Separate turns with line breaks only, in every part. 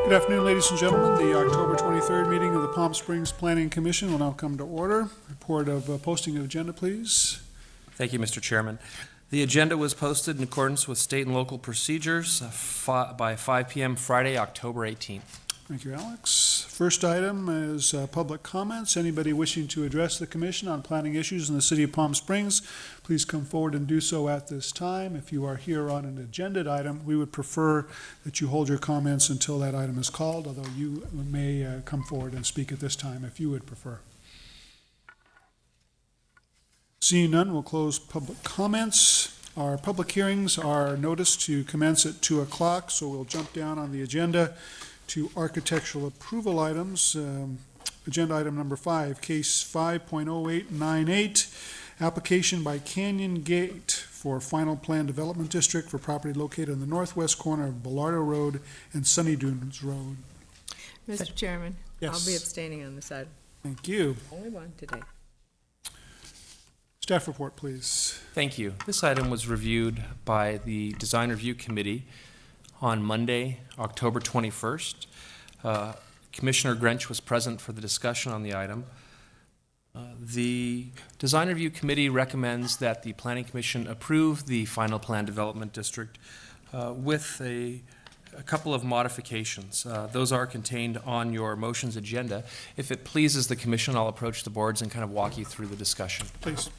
Good afternoon, ladies and gentlemen. The October 23rd meeting of the Palm Springs Planning Commission will now come to order. Report of posting of agenda, please.
Thank you, Mr. Chairman. The agenda was posted in accordance with state and local procedures by 5 p.m. Friday, October 18th.
Thank you, Alex. First item is public comments. Anybody wishing to address the commission on planning issues in the city of Palm Springs, please come forward and do so at this time. If you are here on an agenda item, we would prefer that you hold your comments until that item is called, although you may come forward and speak at this time if you would prefer. Seeing none, we'll close public comments. Our public hearings are noticed to commence at 2 o'clock, so we'll jump down on the agenda to architectural approval items. Agenda item number 5, case 5.0898, application by Canyon Gate for final plan development district for property located in the northwest corner of Bellardo Road and Sunny Dunes Road.
Mr. Chairman,
Yes.
I'll be abstaining on this item.
Thank you.
Only one today.
Staff report, please.
Thank you. This item was reviewed by the Design Review Committee on Monday, October 21st. Commissioner Grench was present for the discussion on the item. The Design Review Committee recommends that the Planning Commission approve the final plan development district with a couple of modifications. Those are contained on your motions agenda. If it pleases the Commission, I'll approach the boards and kind of walk you through the discussion.
Please.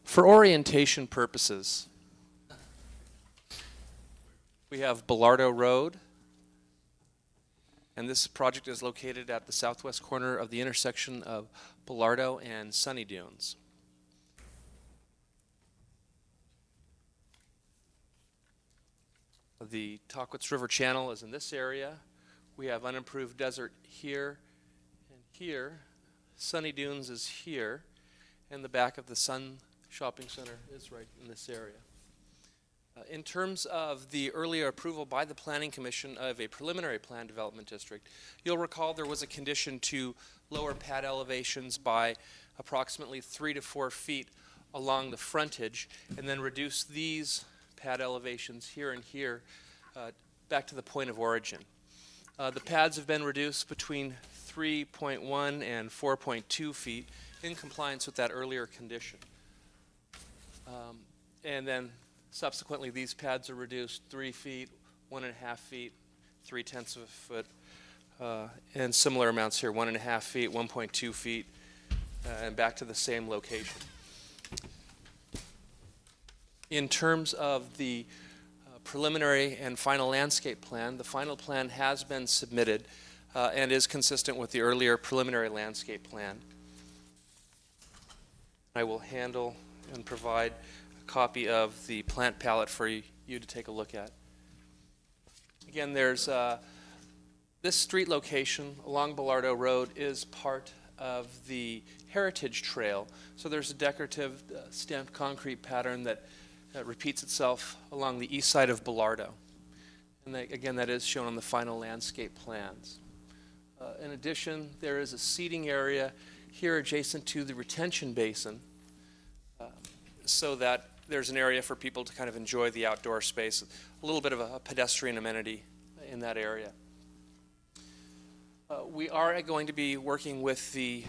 For orientation purposes, we have Bellardo Road, and this project is located at the southwest corner of the intersection of Bellardo and Sunny Dunes. The Tahquitz River Channel is in this area. We have unimproved desert here and here. Sunny Dunes is here, and the back of the Sun Shopping Center is right in this area. In terms of the earlier approval by the Planning Commission of a preliminary plan development district, you'll recall there was a condition to lower pad elevations by approximately 3 to 4 feet along the frontage, and then reduce these pad elevations here and here back to the point of origin. The pads have been reduced between 3.1 and 4.2 feet in compliance with that earlier condition. And then subsequently these pads are reduced 3 feet, 1.5 feet, 0.3 of a foot, and similar amounts here, 1.5 feet, 1.2 feet, and back to the same location. In terms of the preliminary and final landscape plan, the final plan has been submitted and is consistent with the earlier preliminary landscape plan. I will handle and provide a copy of the plant palette for you to take a look at. Again, there's this street location along Bellardo Road is part of the Heritage Trail. So there's a decorative stamped concrete pattern that repeats itself along the east side of Bellardo. And again, that is shown on the final landscape plans. In addition, there is a seating area here adjacent to the retention basin, so that there's an area for people to kind of enjoy the outdoor space, a little bit of a pedestrian amenity in that area. We are going to be working with the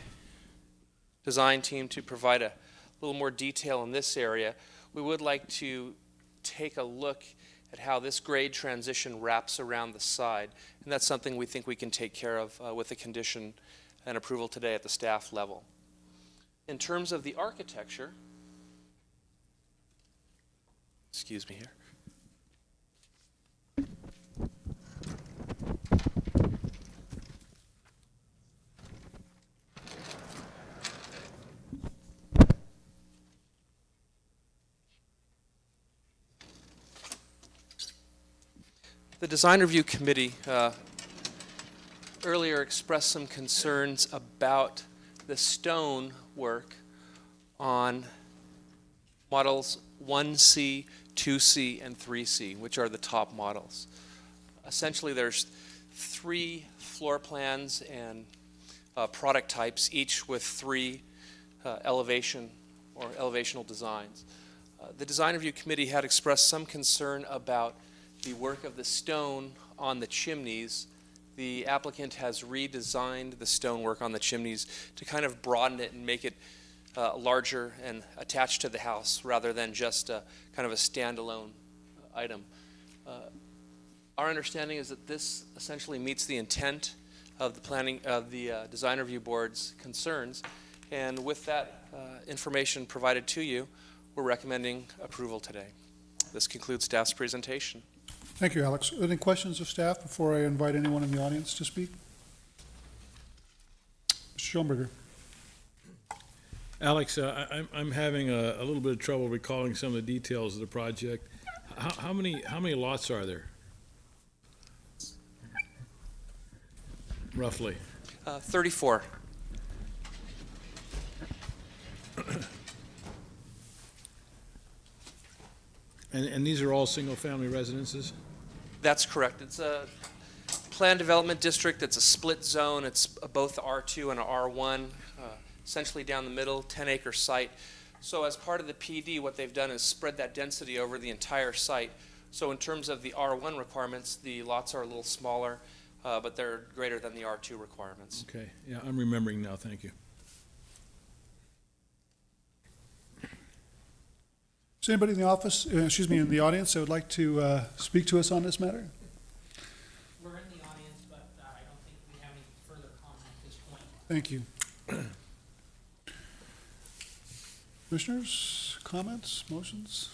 design team to provide a little more detail in this area. We would like to take a look at how this grade transition wraps around the side, and that's something we think we can take care of with the condition and approval today at the staff level. In terms of the architecture, excuse me here. The Design Review Committee earlier expressed some concerns about the stone work on models 1C 2C, and 3C, which are the top models. Essentially, there's 3 floor plans and product types, each with 3 elevation or elevational designs. The Design Review Committee had expressed some concern about the work of the stone on the chimneys. The applicant has redesigned the stonework on the chimneys to kind of broaden it and make it larger and attached to the house rather than just kind of a standalone item. Our understanding is that this essentially meets the intent of the Design Review Board's concerns, and with that information provided to you, we're recommending approval today. This concludes staff's presentation.
Thank you, Alex. Any questions of staff before I invite anyone in the audience to speak? Mr. Schoenberger.
Alex, I'm having a little bit of trouble recalling some of the details of the project. How many lots are there? Roughly.
34.
And these are all single-family residences?
That's correct. It's a planned development district. It's a split zone. It's both R2 and R1, essentially down the middle, 10-acre site. So as part of the PD, what they've done is spread that density over the entire site. So in terms of the R1 requirements, the lots are a little smaller, but they're greater than the R2 requirements.
Okay, yeah, I'm remembering now, thank you.
Is anybody in the office, in the audience that would like to speak to us on this matter?
We're in the audience, but I don't think we have any further comment at this point.
Thank you. Commissioners, comments, motions?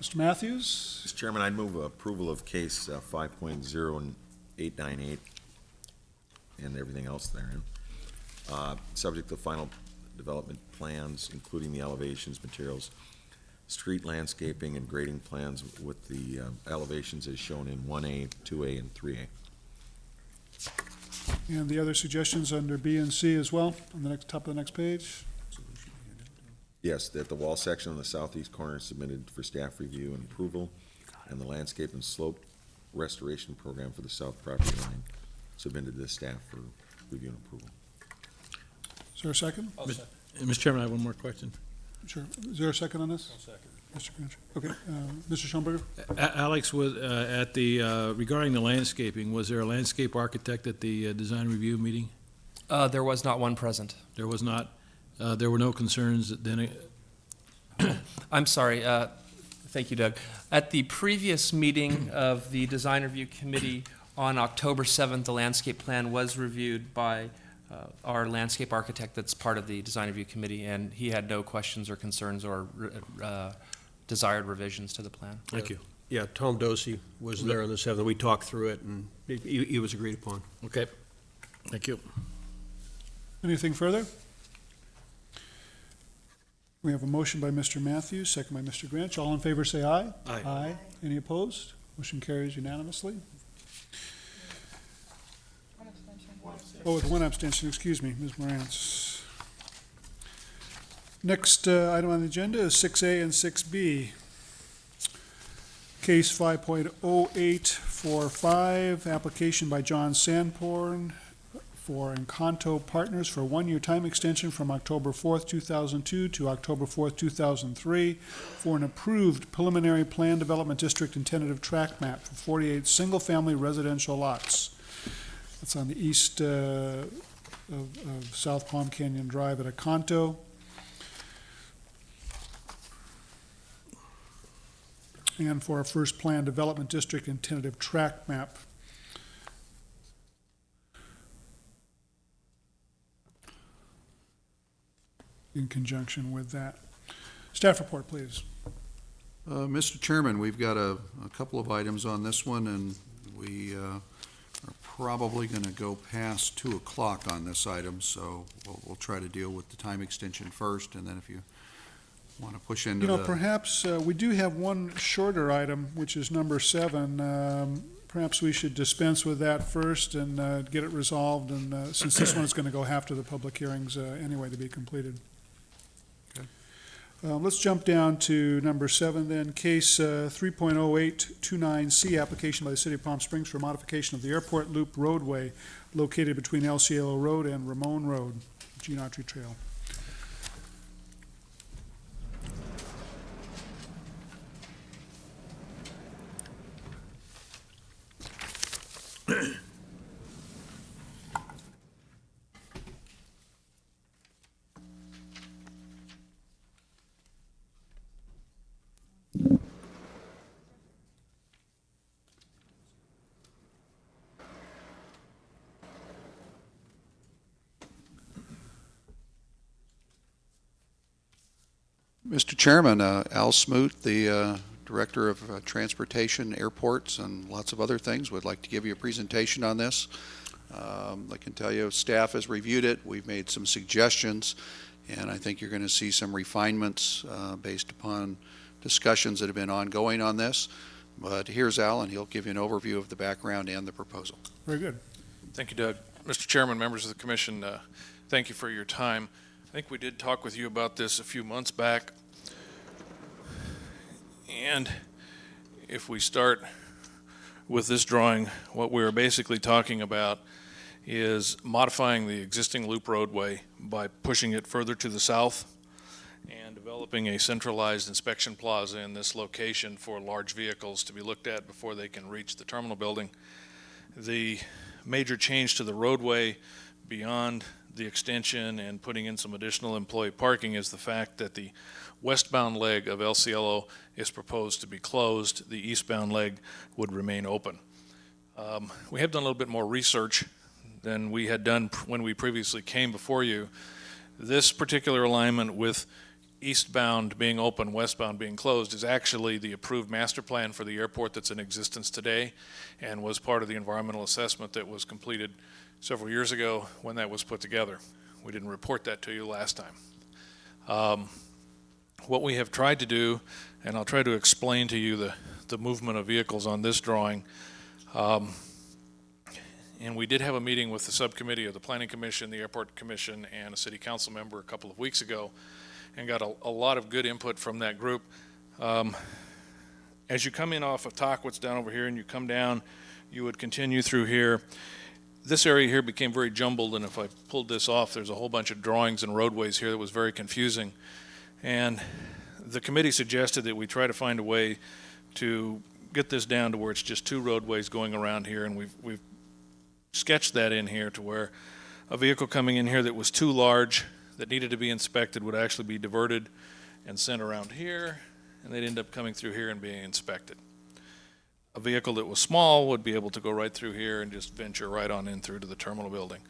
Mr. Matthews?
Mr. Chairman, I'd move approval of case 5.0898 and everything else therein, subject to final development plans, including the elevations, materials, street landscaping, and grading plans with the elevations as shown in 1A, 2A, and 3A.
And the other suggestions under B and C as well, on the top of the next page?
Yes, that the wall section on the southeast corner is submitted for staff review and approval, and the landscape and slope restoration program for the south property line submitted to the staff for review and approval.
Is there a second?
Mr. Chairman, I have one more question.
Sure. Is there a second on this? Mr. Grinch. Okay. Mr. Schoenberger?
Alex, was at the regarding the landscaping, was there a landscape architect at the design review meeting?
There was not one present.
There was not. There were no concerns then.
I'm sorry. Thank you, Doug. At the previous meeting of the Design Review Committee on October 7th, the landscape plan was reviewed by our landscape architect that's part of the Design Review Committee, and he had no questions or concerns or desired revisions to the plan.
Thank you.
Yeah, Tom Dosey was there on the 7th. We talked through it, and it was agreed upon.
Okay. Thank you.
Anything further? We have a motion by Mr. Matthews, second by Mr. Grinch. All in favor say aye.
Aye.
Aye. Any opposed? Motion carries unanimously. Oh, with one abstention, excuse me, Ms. Morantz. Next item on the agenda is 6A and 6B. Case 5.0845, application by John Sanborn for Encanto Partners for a one-year time extension from October 4th, 2002 to October 4th, 2003 for an approved preliminary plan development district and tentative tract map for 48 single-family residential lots. That's on the east of South Palm Canyon Drive at Encanto. And for our first plan development district and tentative tract map. In conjunction with that. Staff report, please.
Mr. Chairman, we've got a couple of items on this one, and we are probably going to go past 2 o'clock on this item, so we'll try to deal with the time extension first, and then if you want to push into
Perhaps we do have one shorter item, which is number 7. perhaps we should dispense with that first and get it resolved, and since this one is going to go after the public hearings anyway to be completed.
Okay.
Let's jump down to number 7 then, case 3.0829C, application by the City of Palm Springs for modification of the airport loop roadway located between El Cielo Road and Ramon Road, Gene Autry Trail.
Mr. Chairman, Al Smoot, the Director of Transportation, Airports, and lots of other things, would like to give you a presentation on this. I can tell you, staff has reviewed it. We've made some suggestions, and I think you're going to see some refinements based upon discussions that have been ongoing on this. But here's Al, and he'll give you an overview of the background and the proposal.
Very good.
Thank you, Doug. Mr. Chairman, members of the commission, thank you for your time. I think we did talk with you about this a few months back. And if we start with this drawing, what we're basically talking about is modifying the existing loop roadway by pushing it further to the south and developing a centralized inspection plaza in this location for large vehicles to be looked at before they can reach the terminal building. The major change to the roadway beyond the extension and putting in some additional employee parking is the fact that the westbound leg of El Cielo is proposed to be closed. The eastbound leg would remain open. We have done a little bit more research than we had done when we previously came before you. This particular alignment with eastbound being open, westbound being closed is actually the approved master plan for the airport that's in existence today and was part of the environmental assessment that was completed several years ago when that was put together. We didn't report that to you last time. What we have tried to do, and I'll try to explain to you the movement of vehicles on this drawing, and we did have a meeting with the subcommittee of the Planning Commission, the Airport Commission, and a city council member a couple of weeks ago, and got a lot of good input from that group. As you come in off of Tahquitz down over here and you come down, you would continue through here. This area here became very jumbled, and if I pulled this off, there's a whole bunch of drawings and roadways here that was very confusing. And the committee suggested that we try to find a way to get this down to where it's just two roadways going around here, and we've sketched that in here to where a vehicle coming in here that was too large, that needed to be inspected, would actually be diverted and sent around here, and they'd end up coming through here and being inspected. A vehicle that was small would be able to go right through here and just venture right on in through to the terminal building.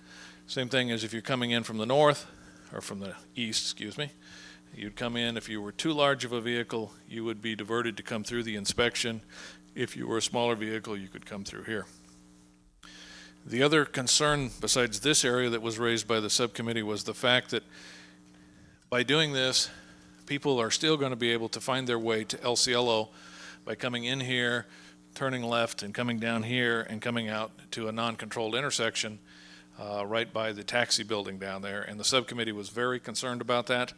Same thing as if you're coming in from the north, or from the east, excuse me. You'd come in, if you were too large of a vehicle, you would be diverted to come through the inspection. If you were a smaller vehicle, you could come through here. The other concern besides this area that was raised by the subcommittee was the fact that by doing this, people are still going to be able to find their way to El Cielo by coming in here, turning left and coming down here and coming out to a non-controlled intersection right by the taxi building down there. And the subcommittee was very concerned about that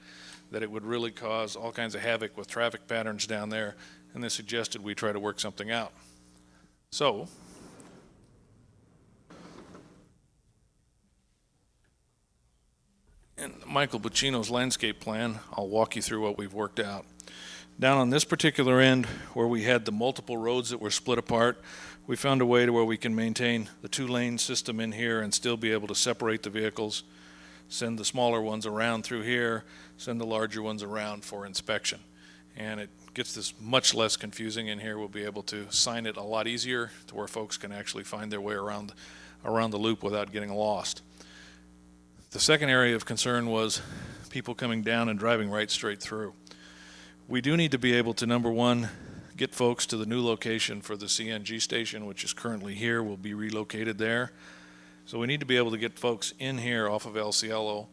it would really cause all kinds of havoc with traffic patterns down there, and they suggested we try to work something out. So, in Michael Buccino's landscape plan, I'll walk you through what we've worked out. Down on this particular end, where we had the multiple roads that were split apart, we found a way to where we can maintain the two-lane system in here and still be able to separate the vehicles, send the smaller ones around through here, send the larger ones around for inspection. And it gets this much less confusing in here. We'll be able to sign it a lot easier to where folks can actually find their way around the loop without getting lost. The second area of concern was people coming down and driving right straight through. We do need to be able to, number one, get folks to the new location for the CNG station, which is currently here, will be relocated there. So we need to be able to get folks in here off of El Cielo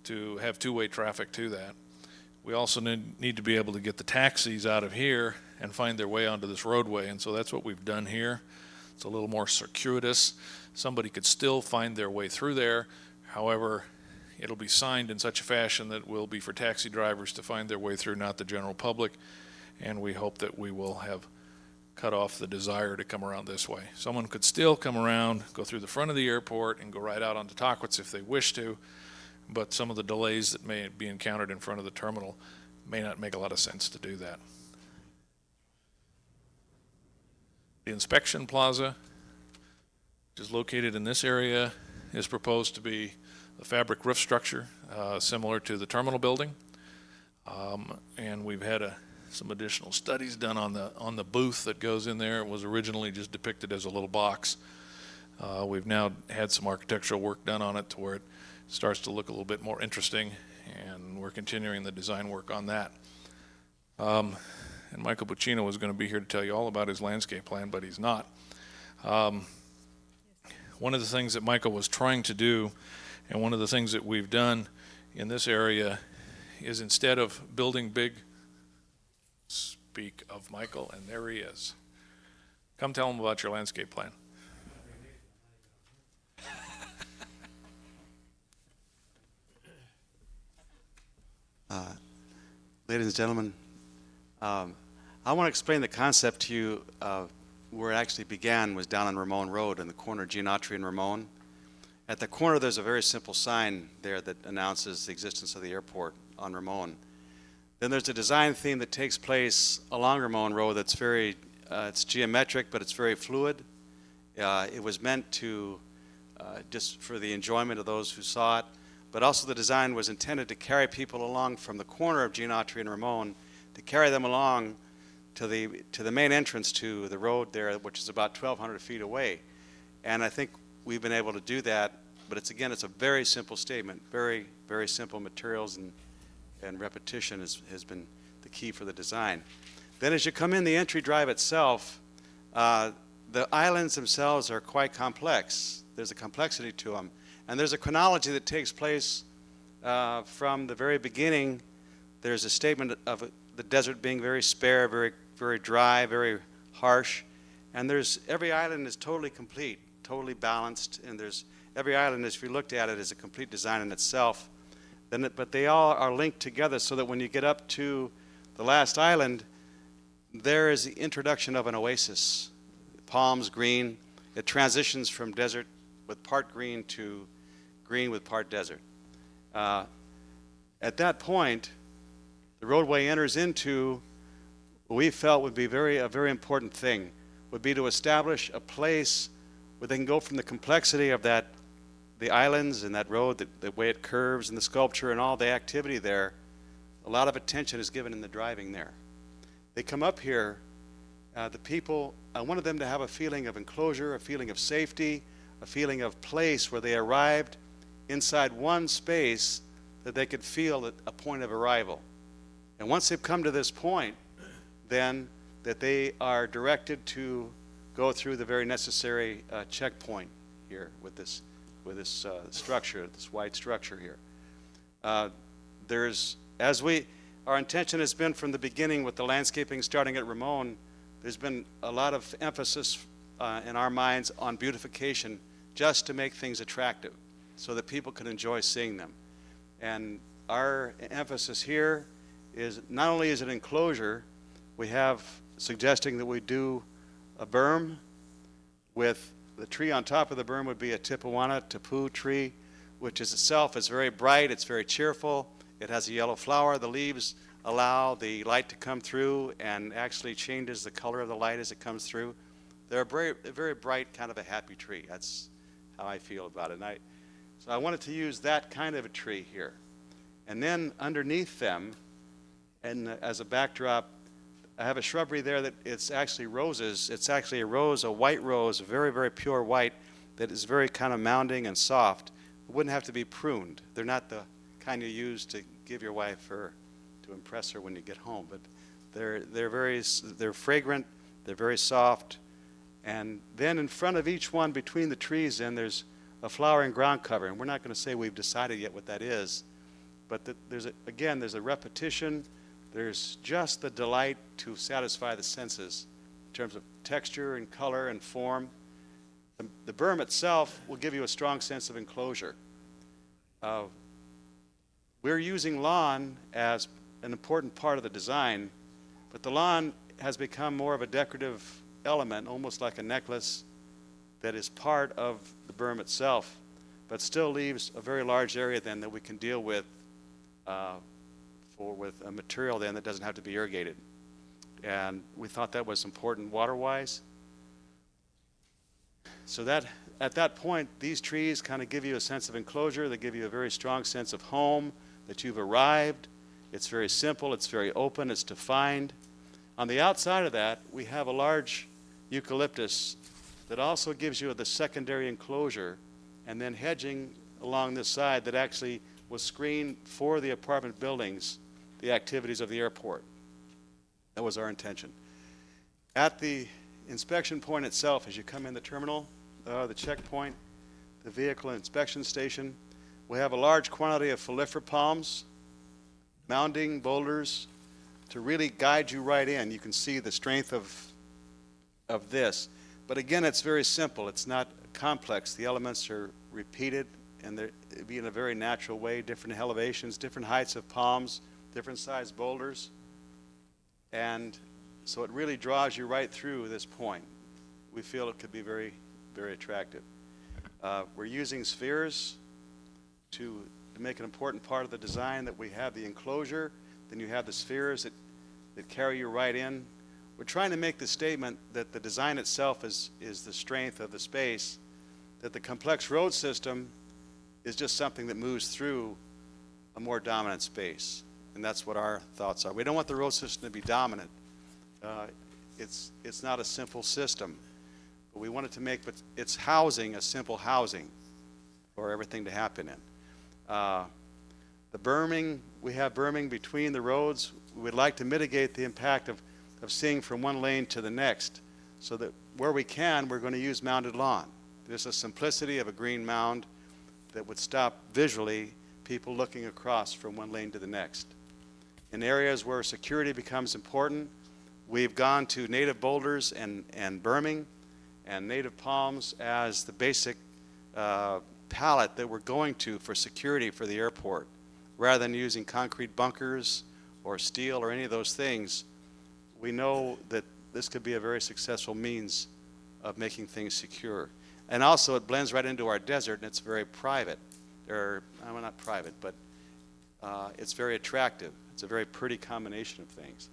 to have two-way traffic to that. We also need to be able to get the taxis out of here and find their way onto this roadway, and so that's what we've done here. It's a little more circuitous. Somebody could still find their way through there. However, it'll be signed in such a fashion that it will be for taxi drivers to find their way through, not the general public. And we hope that we will have cut off the desire to come around this way. Someone could still come around, go through the front of the airport, and go right out onto Tockwitz if they wish to, but some of the delays that may be encountered in front of the terminal may not make a lot of sense to do that. The inspection plaza, which is located in this area, is proposed to be a fabric roof structure similar to the terminal building. And we've had some additional studies done on the booth that goes in there. It was originally just depicted as a little box. We've now had some architectural work done on it to where it starts to look a little bit more interesting, and we're continuing the design work on that. And Michael Buccino was going to be here to tell you all about his landscape plan, but he's not. One of the things that Michael was trying to do, and one of the things that we've done in this area, is instead of building big, speak of Michael, and there he is. Come tell him about your landscape plan.
Ladies and gentlemen, I want to explain the concept to you. Where it actually began was down on Ramon Road in the corner of Gene Autry and Ramon. At the corner, there's a very simple sign there that announces the existence of the airport on Ramon. Then there's a design theme that takes place along Ramon Road that's very, it's geometric, but it's very fluid. It was meant to, just for the enjoyment of those who saw it, but also the design was intended to carry people along from the corner of Gene Autry and Ramon, to carry them along to the main entrance to the road there, which is about 1,200 feet away. And I think we've been able to do that, but it's a very simple statement, very, very simple materials, and repetition has been the key for the design. Then as you come in the entry drive itself, the islands themselves are quite complex. There's a complexity to them. And there's a chronology that takes place from the very beginning. There's a statement of the desert being very spare, very, very dry, very harsh. And every island is totally complete, totally balanced. And every island, if you looked at it, is a complete design in itself. But they all are linked together so that when you get up to the last island, there is the introduction of an oasis. Palms, green. It transitions from desert with part green to green with part desert. At that point, the roadway enters into what we felt would be a very important thing, would be to establish a place where they can go from the complexity of the islands and that road, the way it curves and the sculpture and all the activity there. A lot of attention is given in the driving there. They come up here, the people, I wanted them to have a feeling of enclosure, a feeling of safety, a feeling of place where they arrived inside one space that they could feel a point of arrival. And once they've come to this point, then that they are directed to go through the very necessary checkpoint here with this structure, this white structure here. Our intention has been from the beginning with the landscaping starting at Ramon, there's been a lot of emphasis in our minds on beautification just to make things attractive so that people can enjoy seeing them. And our emphasis here is not only is it enclosure, we have suggesting that we do a berm with the tree on top of the berm would be a Tipuana tapu tree, which is itself is very bright, it's very cheerful, it has a yellow flower, the leaves allow the light to come through and actually changes the color of the light as it comes through. They're a very bright, kind of a happy tree. That's how I feel about it. So I wanted to use that kind of a tree here. And then underneath them, and as a backdrop, I have a shrubbery there that it's actually roses. It's actually a rose, a white rose, a very, very pure white that is very kind of mounding and soft. It wouldn't have to be pruned. They're not the kind you use to give your wife to impress her when you get home. But they're fragrant, they're very soft. And then in front of each one between the trees, then there's a flowering ground cover. And we're not going to say we've decided yet what that is. But there's a repetition. There's just the delight to satisfy the senses in terms of texture and color and form. The berm itself will give you a strong sense of enclosure. We're using lawn as an important part of the design, but the lawn has become more of a decorative element, almost like a necklace that is part of the berm itself, but still leaves a very large area then that we can deal with with a material then that doesn't have to be irrigated. And we thought that was important water-wise. So that at that point, these trees kind of give you a sense of enclosure. They give you a very strong sense of home, that you've arrived. It's very simple, it's very open, it's defined. On the outside of that, we have a large eucalyptus that also gives you the secondary enclosure, and then hedging along this side that actually was screened for the apartment buildings, the activities of the airport. That was our intention. At the inspection point itself, as you come in the terminal, the checkpoint, the vehicle inspection station, we have a large quantity of phyllophera palms, mounding boulders, to really guide you right in. You can see the strength of this. But again, it's very simple. It's not complex. The elements are repeated, and they're be in a very natural way, different elevations, different heights of palms, different sized boulders. And so it really draws you right through this point. We feel it could be very, very attractive. We're using spheres to make an important part of the design, that we have the enclosure, then you have the spheres that carry you right in. We're trying to make the statement that the design itself is the strength of the space, that the complex road system is just something that moves through a more dominant space. And that's what our thoughts are. We don't want the road system to be dominant. It's not a simple system. But we wanted to make its housing a simple housing for everything to happen in. The berming, we have berming between the roads. We would like to mitigate the impact of seeing from one lane to the next, so that where we can, we're going to use mounded lawn. There's a simplicity of a green mound that would stop visually people looking across from one lane to the next. In areas where security becomes important, we've gone to native boulders and berming and native palms as the basic palette that we're going to for security for the airport. Rather than using concrete bunkers or steel or any of those things, we know that this could be a very successful means of making things secure. And also it blends right into our desert, and it's very private. Well, not private, but it's very attractive. It's a very pretty combination of things.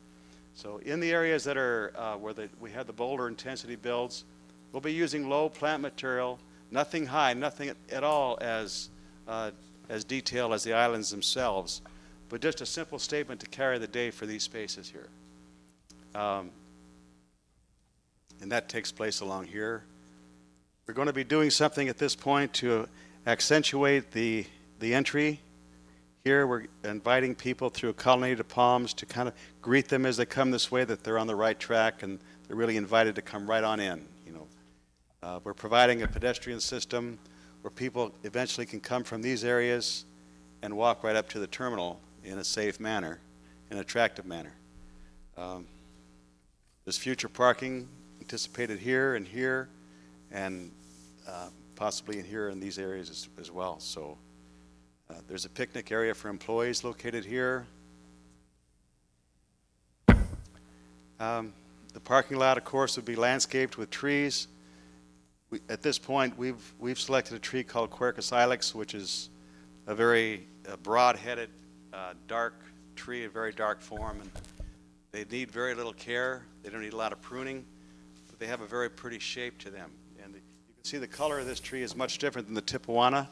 So in the areas that are where we have the boulder intensity builds, we'll be using low plant material, nothing high, nothing at all as detailed as the islands themselves, but just a simple statement to carry the day for these spaces here. And that takes place along here. We're going to be doing something at this point to accentuate the entry. Here we're inviting people through a colonnade of palms to kind of greet them as they come this way, that they're on the right track and they're really invited to come right on in. We're providing a pedestrian system where people eventually can come from these areas and walk right up to the terminal in a safe manner, in an attractive manner. There's future parking anticipated here, and possibly in here in these areas as well. So there's a picnic area for employees located here. The parking lot, of course, would be landscaped with trees. At this point, we've selected a tree called Quercus ilex, which is a very broad-headed, dark tree, a very dark form, and they need very little care. They don't need a lot of pruning, but they have a very pretty shape to them. And you can see the color of this tree is much different than the tipuana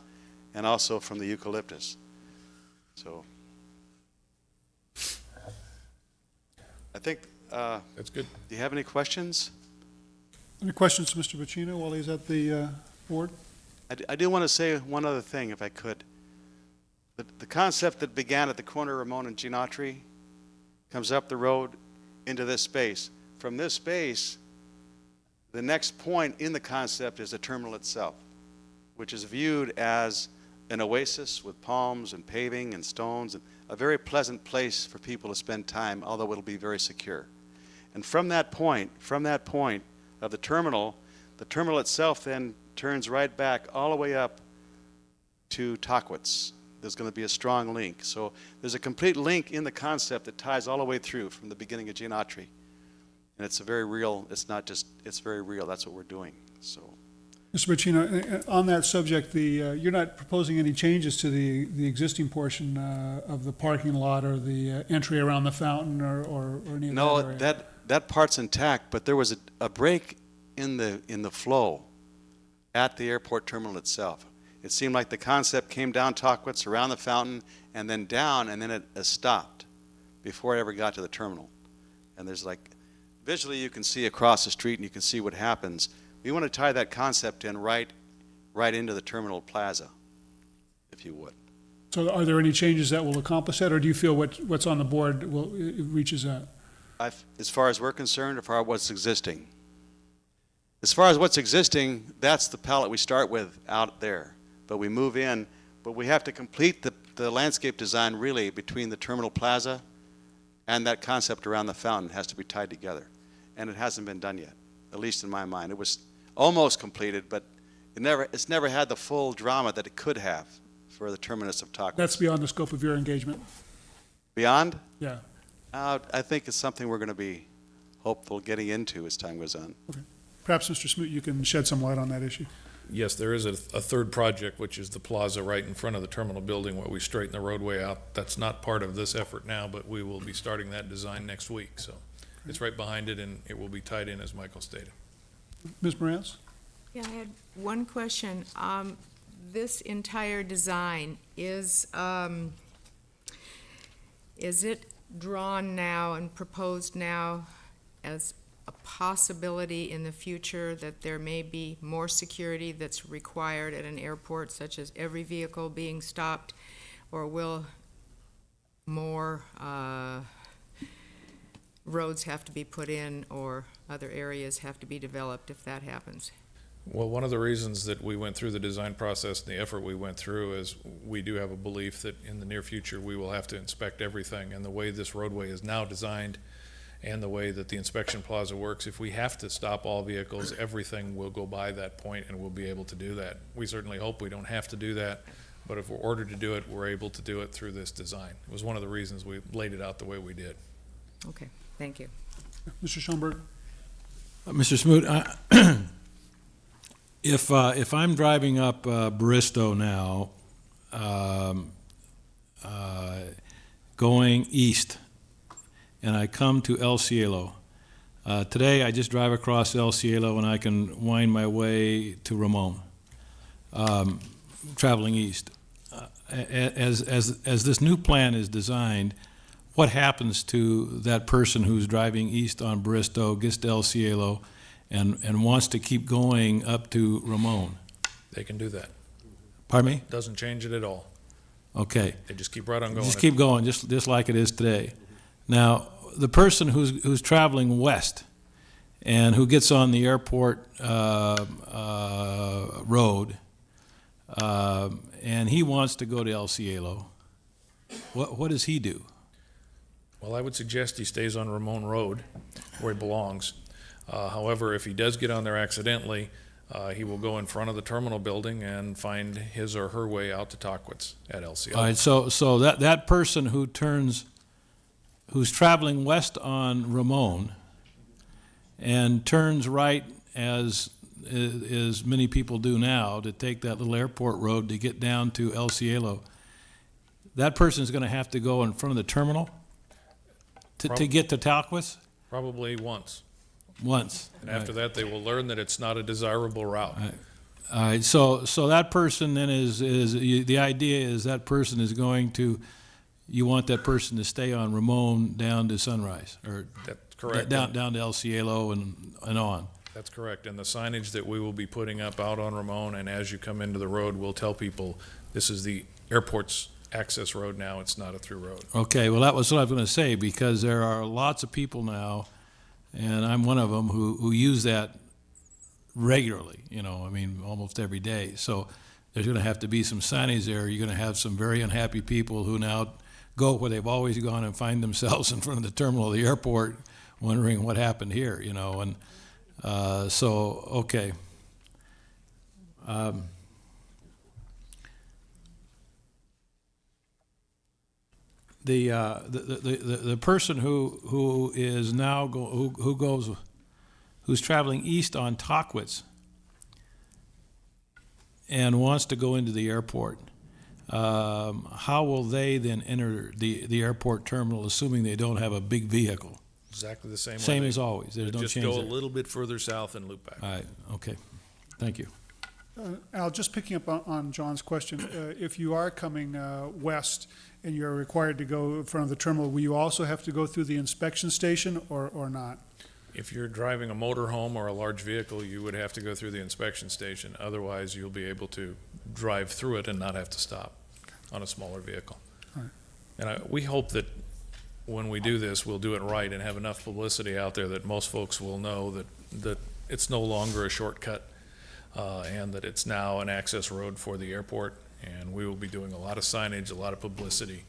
and also from the eucalyptus. So I think,
That's good.
do you have any questions?
Any questions, Mr. Bacino, while he's at the board?
I do want to say one other thing, if I could. The concept that began at the corner of Ramon and Genotri comes up the road into this space. From this space, the next point in the concept is the terminal itself, which is viewed as an oasis with palms and paving and stones, and a very pleasant place for people to spend time, although it'll be very secure. And from that point of the terminal itself then turns right back all the way up to Tockwitz. There's going to be a strong link. So there's a complete link in the concept that ties all the way through from the beginning of Gene Autry. And it's a very real, it's not just, it's very real. That's what we're doing. So
Mr. Bocchino, on that subject, you're not proposing any changes to the existing portion of the parking lot or the entry around the fountain or any of that
no,
area?
that part's intact, but there was a break in the flow at the airport terminal itself. It seemed like the concept came down Tockwitz, around the fountain, and then down, and then it stopped before it ever got to the terminal. And there's like, visually you can see across the street and you can see what happens. We want to tie that concept in right into the terminal plaza, if you would.
So are there any changes that will accomplish that, or do you feel what's on the board it reaches that?
As far as we're concerned, or as far as what's existing? As far as what's existing, that's the palette we start with out there. But we move in, but we have to complete the landscape design really between the terminal plaza and that concept around the fountain has to be tied together. And it hasn't been done yet, at least in my mind. It was almost completed, but it's never had the full drama that it could have for the terminus of Tockwitz.
That's beyond the scope of your engagement?
Beyond?
Yeah.
I think it's something we're going to be hopeful getting into as time goes on.
Perhaps, Mr. Smoot, you can shed some light on that issue.
Yes, there is a third project, which is the plaza right in front of the terminal building where we straighten the roadway out. That's not part of this effort now, but we will be starting that design next week. So it's right behind it, and it will be tied in, as Michael stated.
Ms. Morantz?
Yeah, I had one question. This entire design, is it drawn now and proposed now as a possibility in the future that there may be more security that's required at an airport, such as every vehicle being stopped, or will more roads have to be put in or other areas have to be developed if that happens?
Well, one of the reasons that we went through the design process and the effort we went through is we do have a belief that in the near future we will have to inspect everything. And the way this roadway is now designed and the way that the inspection plaza works, if we have to stop all vehicles, everything will go by that point and we'll be able to do that. We certainly hope we don't have to do that, but if we're ordered to do it, we're able to do it through this design. It was one of the reasons we laid it out the way we did.
Okay, thank you.
Mr. Schoenberg?
Mr. Smoot, if I'm driving up Bristow now, going east, and I come to El Cielo, today I just drive across El Cielo and I can wind my way to Ramon, traveling east. As this new plan is designed, what happens to that person who's driving east on Bristow, gets to El Cielo, and wants to keep going up to Ramon?
They can do that.
Pardon me?
Doesn't change it at all.
Okay.
They just keep right on going.
Just keep going, just like it is today. Now, the person who's traveling west and who gets on the airport road, and he wants to go to El Cielo, what does he do?
Well, I would suggest he stays on Ramon Road where he belongs. However, if he does get on there accidentally, he will go in front of the terminal building and find his or her way out to Tockwitz at El Cielo.
All right, so that person who's traveling west on Ramon and turns right, as many people do now, to take that little airport road to get down to El Cielo, that person's going to have to go in front of the terminal to get to Tockwitz?
Probably once.
Once.
And after that, they will learn that it's not a desirable route.
All right, so that person then the idea is that person is going to, you want that person to stay on Ramon down to Sunrise, or
That's correct.
down to El Cielo and on.
That's correct. And the signage that we will be putting up out on Ramon, and as you come into the road, we'll tell people this is the airport's access road now. It's not a through road.
Okay, well, that was what I was going to say, because there are lots of people now, and I'm one of them, who use that regularly, almost every day. So there's going to have to be some signage there. You're going to have some very unhappy people who now go where they've always gone and find themselves in front of the terminal of the airport wondering what happened here, and so, okay. The person who is now who's traveling east on Tockwitz and wants to go into the airport, how will they then enter the airport terminal, assuming they don't have a big vehicle?
Exactly the same way.
Same as always. There's no change
Just go a
there.
little bit further south and loop back.
All right. Okay. Thank you.
Al, just picking up on John's question, if you are coming west and you're required to go in front of the terminal, will you also have to go through the inspection station or not?
If you're driving a motorhome or a large vehicle, you would have to go through the inspection station. Otherwise, you'll be able to drive through it and not have to stop on a smaller vehicle.
All right.
And we hope that when we do this, we'll do it right and have enough publicity out there that most folks will know that it's no longer a shortcut, and that it's now an access road for the airport. And we will be doing a lot of signage, a lot of publicity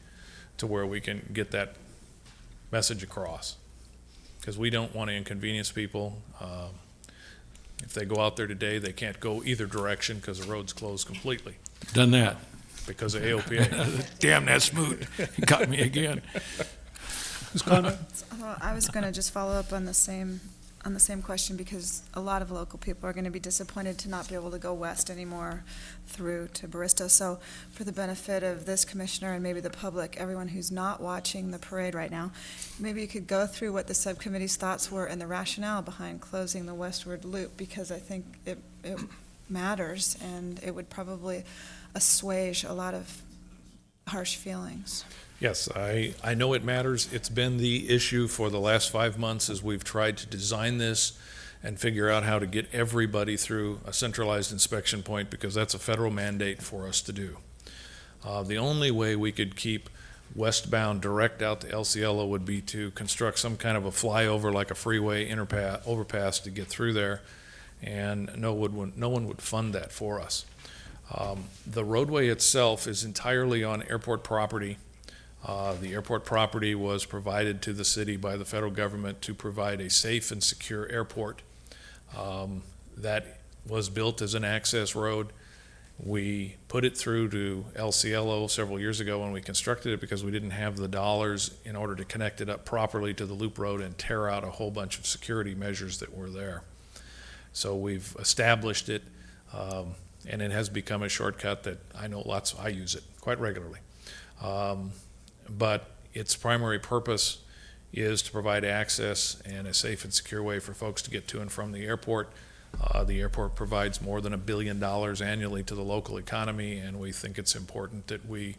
to where we can get that message across. Because we don't want to inconvenience people. If they go out there today, they can't go either direction because the road's closed completely
Done that.
because of AOPA.
Damn that smoot. Got me again.
Ms. Conrad?
I was going to just follow up on the same question, because a lot of local people are going to be disappointed to not be able to go west anymore through to Barista. So for the benefit of this commissioner and maybe the public, everyone who's not watching the parade right now, maybe you could go through what the subcommittee's thoughts were and the rationale behind closing the westward loop, because I think it matters, and it would probably assuage a lot of harsh feelings.
Yes, I know it matters. It's been the issue for the last 5 months as we've tried to design this and figure out how to get everybody through a centralized inspection point, because that's a federal mandate for us to do. The only way we could keep westbound direct out to El Cielo would be to construct some kind of a flyover, like a freeway overpass to get through there, and no one would fund that for us. The roadway itself is entirely on airport property. The airport property was provided to the city by the federal government to provide a safe and secure airport. That was built as an access road. We put it through to El Cielo several years ago when we constructed it, because we didn't have the dollars in order to connect it up properly to the loop road and tear out a whole bunch of security measures that were there. So we've established it, and it has become a shortcut that I use it quite regularly. But its primary purpose is to provide access and a safe and secure way for folks to get to and from the airport. The airport provides more than $1 billion annually to the local economy, and we think it's important that we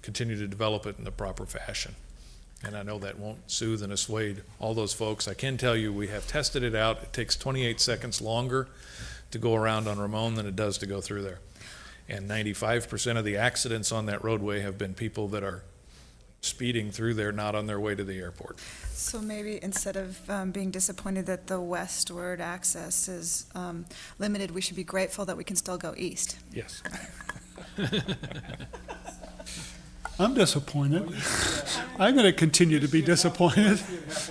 continue to develop it in the proper fashion. And I know that won't soothe and assuage all those folks. I can tell you we have tested it out. It takes 28 seconds longer to go around on Ramon than it does to go through there. And 95% of the accidents on that roadway have been people that are speeding through there, not on their way to the airport.
So maybe instead of being disappointed that the westward access is limited, we should be grateful that we can still go east.
Yes.
I'm disappointed. I'm going to continue to be disappointed.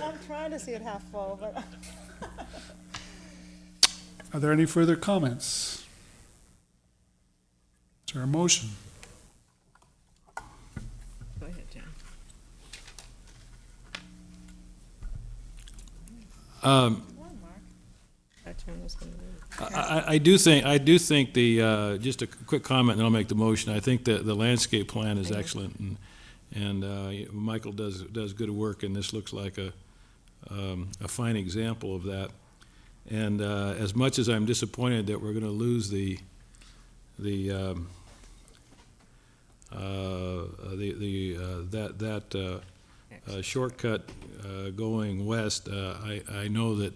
I'm trying to see it half full, but...
Are there any further comments? Is there a motion?
Go ahead, John.
I do think the, just a quick comment, and then I'll make the motion. I think that the landscape plan is excellent, and Michael does good work, and this looks like a fine example of that. And as much as I'm disappointed that we're going to lose the shortcut going west, I know that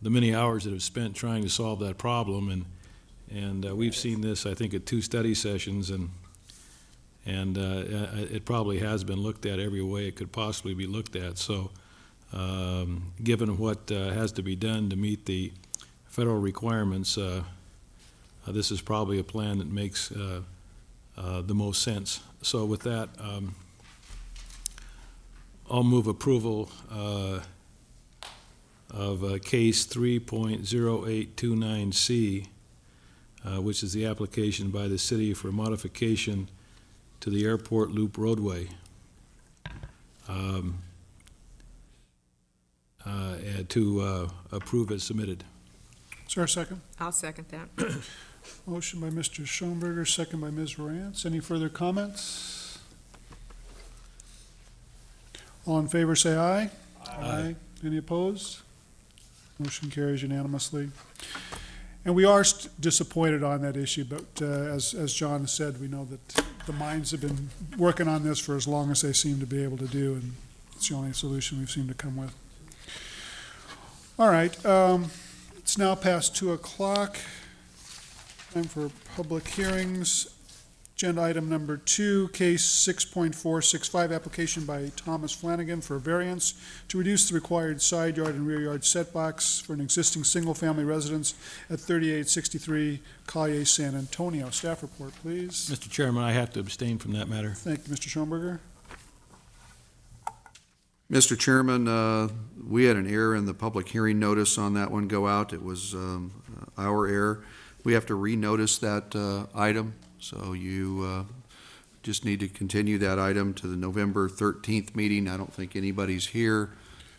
the many hours that have spent trying to solve that problem, and we've seen this, I think, at 2 study sessions, and it probably has been looked at every way it could possibly be looked at. So given what has to be done to meet the federal requirements, this is probably a plan that makes the most sense. So with that, I'll move approval of case 3.0829C which is the application by the city for modification to the airport loop roadway. And to approve as submitted.
Is there a second?
I'll second that.
Motion by Mr. Schoenberger, second by Ms. Rance. Any further comments? All in favor, say aye. Aye. Any opposed? Motion carries unanimously. And we are disappointed on that issue, but as John said, we know that the mines have been working on this for as long as they seem to be able to do, and it's the only solution we've seemed to come with. All right, it's now past 2 o'clock. Time for public hearings. Agenda item number 2, case 6.465, application by Thomas Flanagan for a variance to reduce the required side yard and rear yard setbacks for an existing single-family residence at 3863 Calle San Antonio. Staff report, please.
Mr. Chairman, I have to abstain from that matter.
Thank you, Mr. Schoenberger.
Mr. Chairman, we had an error in the public hearing notice on that one go out. It was our error. We have to renotice that item, so you just need to continue that item to the November 13th meeting. I don't think anybody's here,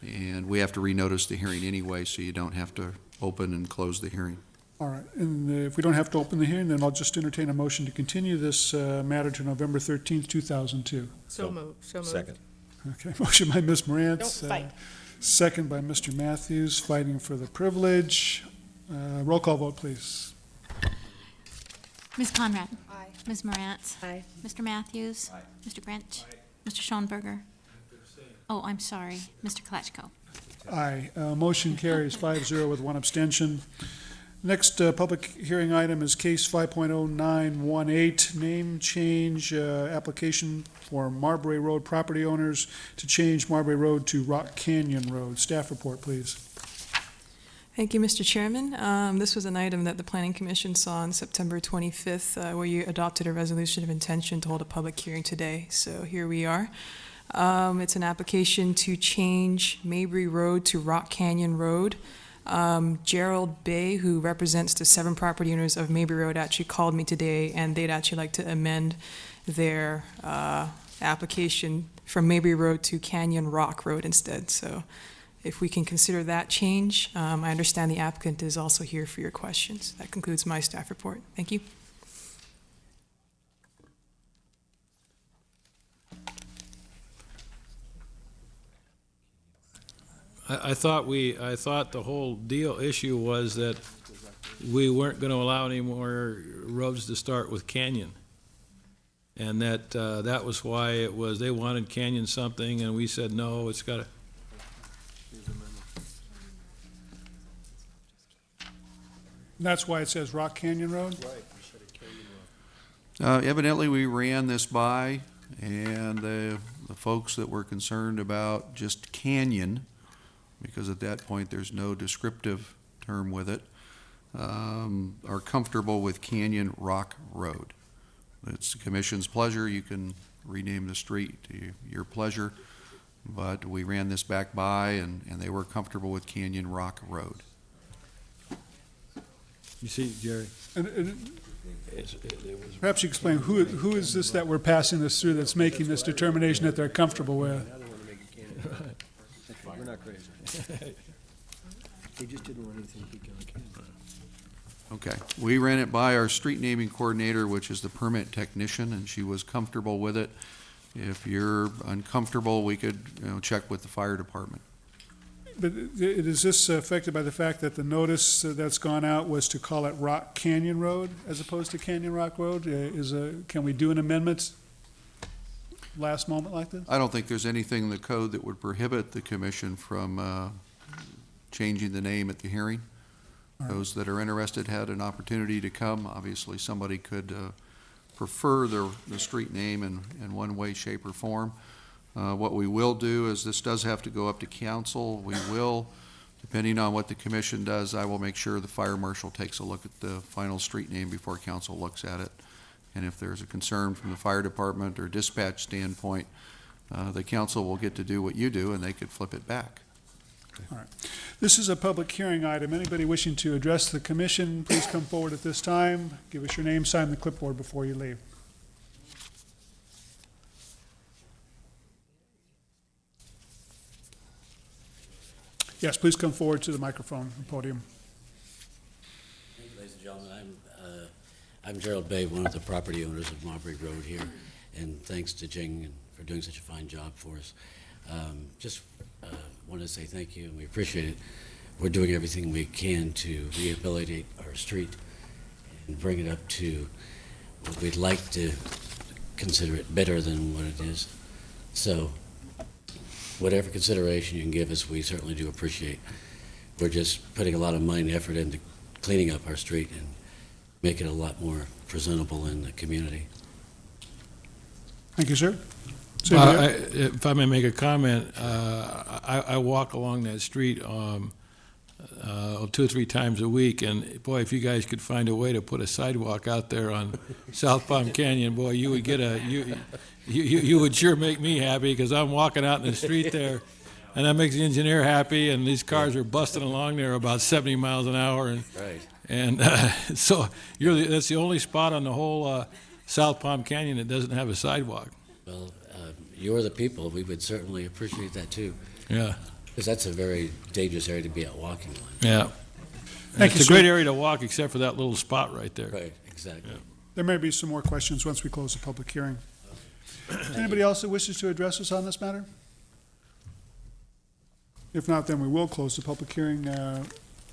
and we have to renotice the hearing anyway, so you don't have to open and close the hearing.
All right, and if we don't have to open the hearing, then I'll just entertain a motion to continue this matter to November 13th, 2002.
So moved.
Second.
Okay, motion by Ms. Morantz.
Don't fight.
Second by Mr. Matthews, fighting for the privilege. Roll call vote, please.
Ms. Conrad.
Aye.
Ms. Morantz.
Aye.
Mr. Matthews. Mr. Grinch. Mr. Schoenberger. Oh, I'm sorry, Mr. Kalachko.
Aye. Motion carries 5-0 with one abstention. Next public hearing item is case 5.0918, name change application for Marbury Road property owners to change Marbury Road to Rock Canyon Road. Staff report, please.
Thank you, Mr. Chairman. This was an item that the Planning Commission saw on September 25th, where you adopted a resolution of intention to hold a public hearing today. So here we are. It's an application to change Mabry Road to Rock Canyon Road. Gerald Bay, who represents the 7 property owners of Mabry Road, actually called me today, and they'd actually like to amend their application from Mabry Road to Canyon Rock Road instead. So if we can consider that change, I understand the applicant is also here for your questions. That concludes my staff report. Thank you.
I thought the whole issue was that we weren't going to allow any more roads to start with Canyon. And that was why it was, they wanted Canyon something, and we said, no, it's got to.
That's why it says Rock Canyon Road?
Evidently, we ran this by, and the folks that were concerned about just canyon, because at that point there's no descriptive term with it, are comfortable with Canyon Rock Road. It's the commission's pleasure. You can rename the street to your pleasure, but we ran this back by, and they were comfortable with Canyon Rock Road.
You see, Jerry?
Perhaps you explain, who is this that we're passing this through that's making this determination that they're comfortable with?
We're not crazy. They just didn't want anything to be on camera.
Okay, we ran it by our street naming coordinator, which is the permit technician, and she was comfortable with it. If you're uncomfortable, we could, check with the fire department.
But is this affected by the fact that the notice that's gone out was to call it Rock Canyon Road as opposed to Canyon Rock Road? Can we do an amendment last moment like this?
I don't think there's anything in the code that would prohibit the commission from changing the name at the hearing. Those that are interested had an opportunity to come. Obviously, somebody could prefer the street name in one way, shape, or form. What we will do is, this does have to go up to council. We will, depending on what the commission does, I will make sure the fire marshal takes a look at the final street name before council looks at it. And if there's a concern from the fire department or dispatch standpoint, the council will get to do what you do, and they could flip it back.
All right. This is a public hearing item. Anybody wishing to address the commission, please come forward at this time. Give us your name, sign the clipboard before you leave. Yes, please come forward to the microphone and podium.
Ladies and gentlemen, I'm Gerald Bay, one of the property owners of Marbury Road here, and thanks to Jing for doing such a fine job for us. Just want to say thank you, and we appreciate it. We're doing everything we can to rehabilitate our street and bring it up to what we'd like to consider it better than what it is. So whatever consideration you can give us, we certainly do appreciate. We're just putting a lot of money and effort into cleaning up our street and make it a lot more presentable in the community.
Thank you, sir.
If I may make a comment, I walk along that street 2 or 3 times a week, and boy, if you guys could find a way to put a sidewalk out there on South Palm Canyon, boy, you would get you would sure make me happy, because I'm walking out in the street there, and that makes the engineer happy, and these cars are busting along there about 70 miles an hour, and
Right.
and so that's the only spot on the whole South Palm Canyon that doesn't have a sidewalk.
Well, you're the people. We would certainly appreciate that too,
Yeah,
because that's a very dangerous area to be out walking on.
yeah.
Thank
It's
you,
a great
sir.
area to walk, except for that little spot right there.
Right, exactly.
There may be some more questions once we close the public hearing. Anybody else that wishes to address us on this matter? If not, then we will close the public hearing.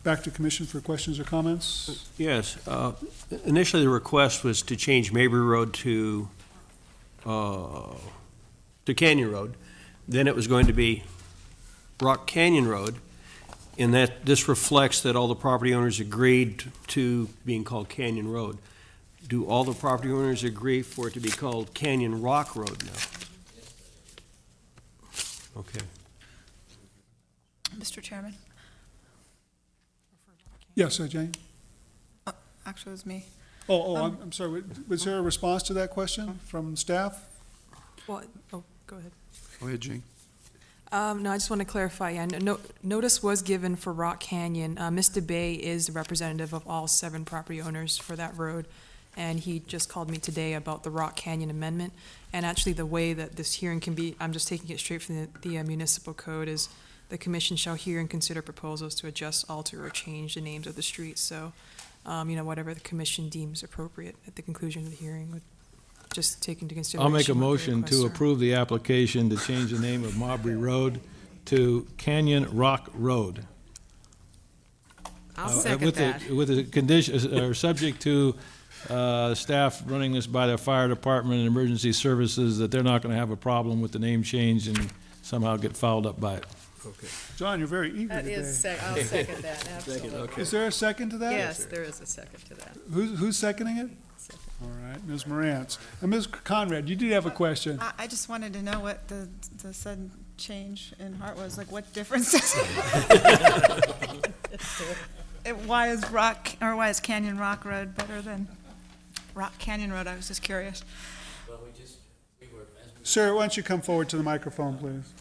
Back to commission for questions or comments.
Yes, initially the request was to change Mabry Road to Canyon Road. Then it was going to be Rock Canyon Road, and that this reflects that all the property owners agreed to being called Canyon Road. Do all the property owners agree for it to be called Canyon Rock Road now? Okay.
Mr. Chairman?
Yes, Jane?
Actually, it was me.
I'm sorry. Was there a response to that question from staff?
Well, go ahead.
Go ahead, Jean.
No, I just want to clarify. Yeah, notice was given for Rock Canyon. Mr. Bay is the representative of all 7 property owners for that road, and he just called me today about the Rock Canyon amendment. And actually, the way that this hearing can be, I'm just taking it straight from the municipal code, is the commission shall hear and consider proposals to adjust, alter, or change the names of the streets. So, whatever the commission deems appropriate at the conclusion of the hearing would just take into consideration.
I'll make a
what the
motion
requests
to
are.
approve the application to change the name of Marbury Road to Canyon Rock Road.
I'll second
With
that.
the condition, or subject to staff running this by the fire department and emergency services, that they're not going to have a problem with the name change and somehow get fouled up by it.
Okay.
John, you're very eager
That
today.
is, I'll second that, absolutely.
Okay.
Is there a second to that?
Yes, there is a second to that.
Who's seconding it? All right, Ms. Morantz. And Ms. Conrad, you did have a question.
I just wanted to know what the sudden change in heart was, like what difference does it? Why is Canyon Rock Road better than Rock Canyon Road? I was just curious.
Well, we were,
Sir, why don't you come forward to the microphone, please?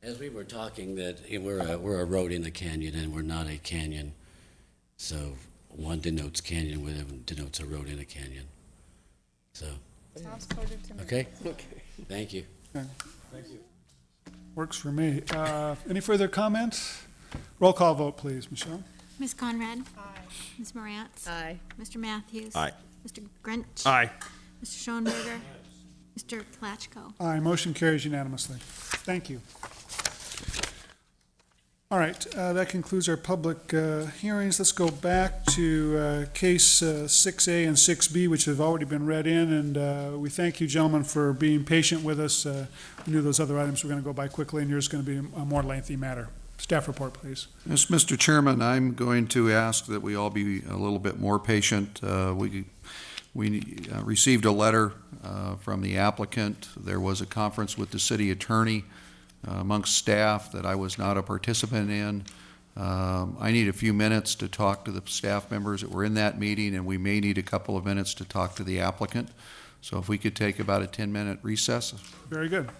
as we were talking, that we're a road in the canyon, and we're not a canyon. So one denotes canyon, one denotes a road in a canyon. So,
Sounds coded to me.
okay? Thank you.
Works for me. Any further comments? Roll call vote, please, Michelle.
Ms. Conrad?
Aye.
Ms. Morantz?
Aye.
Mr. Matthews?
Aye.
Mr. Grinch?
Aye.
Mr. Schoenberger? Mr. Platchko?
Aye, motion carries unanimously. Thank you. All right, that concludes our public hearings. Let's go back to case 6A and 6B, which have already been read in, and we thank you, gentlemen, for being patient with us. We knew those other items were going to go by quickly, and yours is going to be a more lengthy matter. Staff report, please.
Yes, Mr. Chairman, I'm going to ask that we all be a little bit more patient. We received a letter from the applicant. There was a conference with the city attorney amongst staff that I was not a participant in. I need a few minutes to talk to the staff members that were in that meeting, and we may need a couple of minutes to talk to the applicant. So if we could take about a 10-minute recess.
Very good.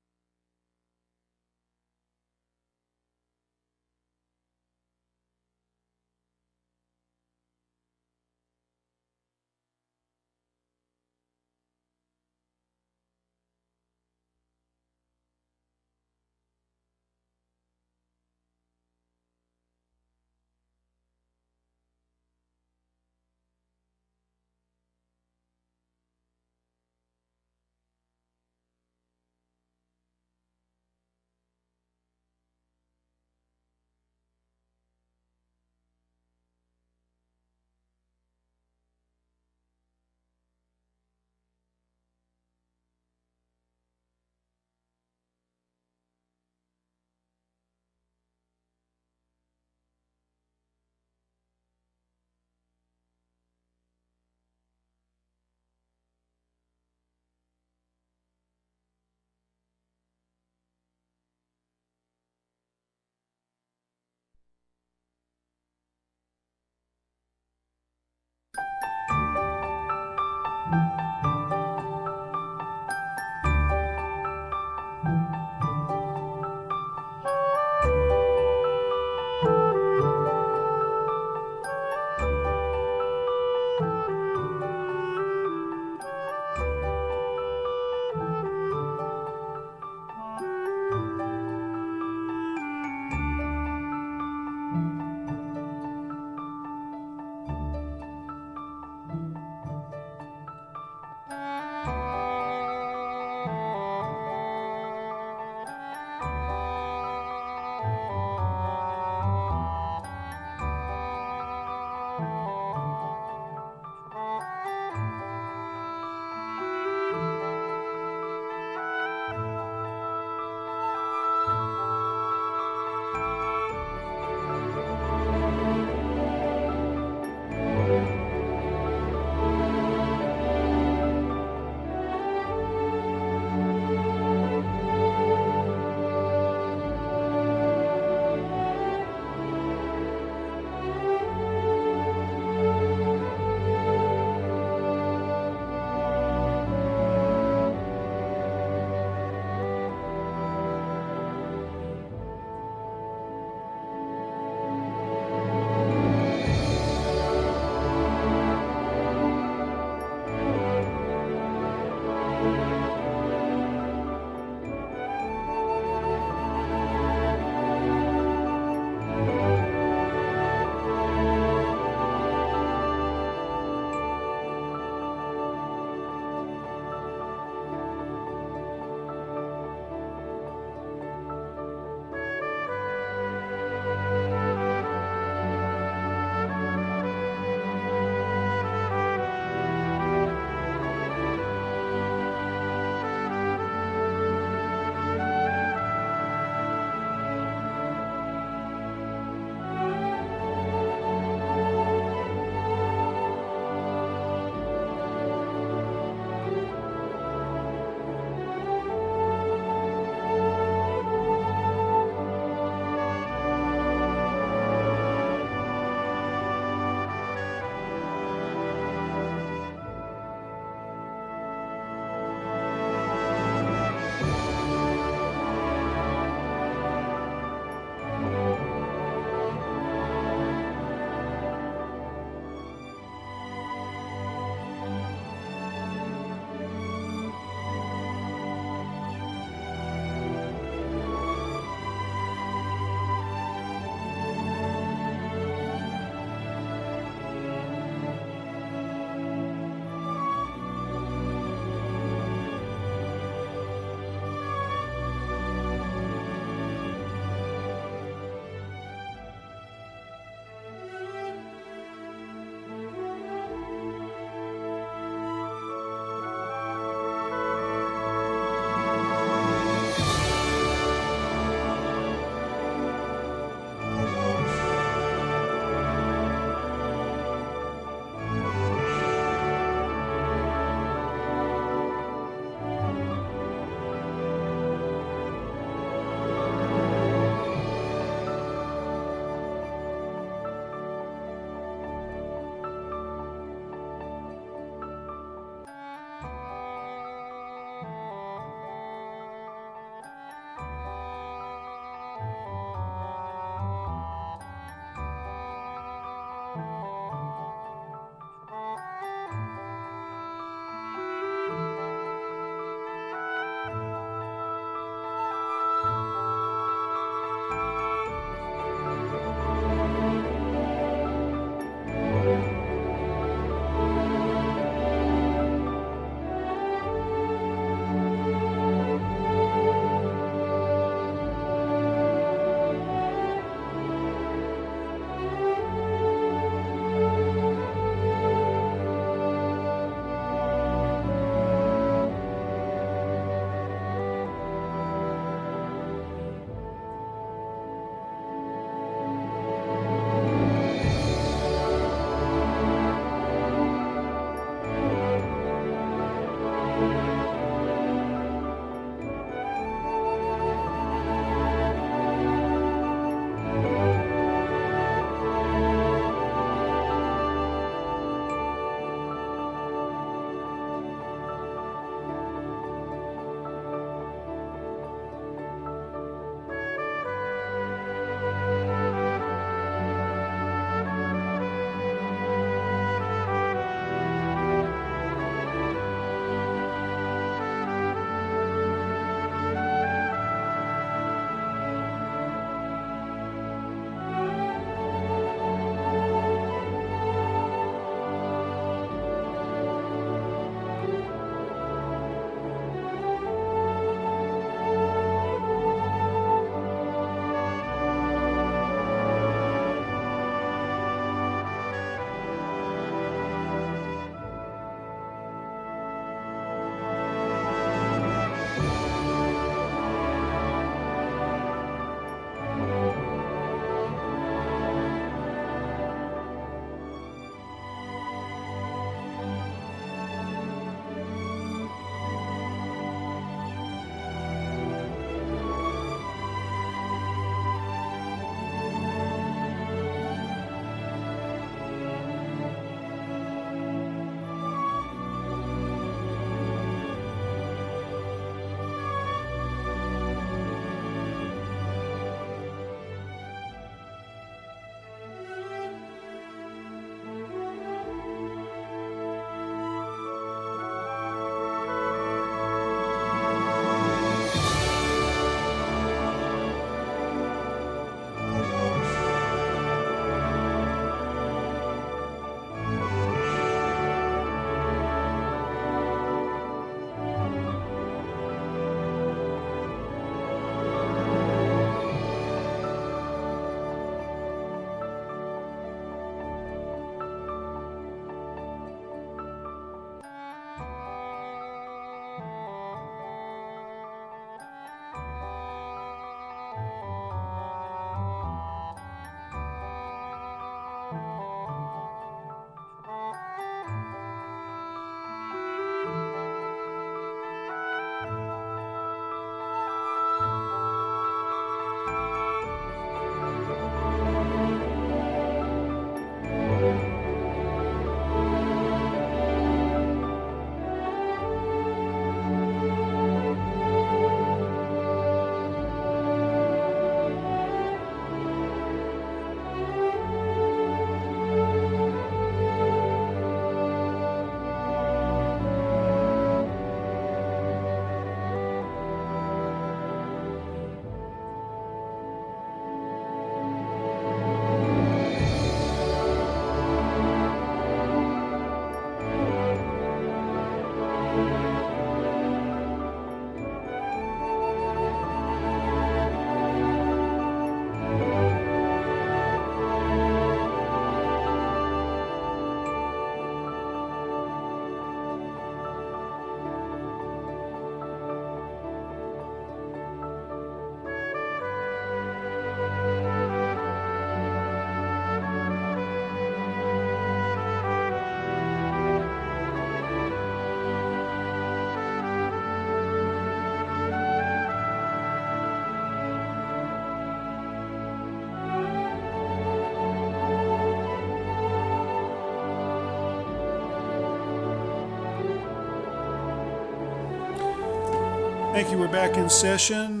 Thank you. We're back in session.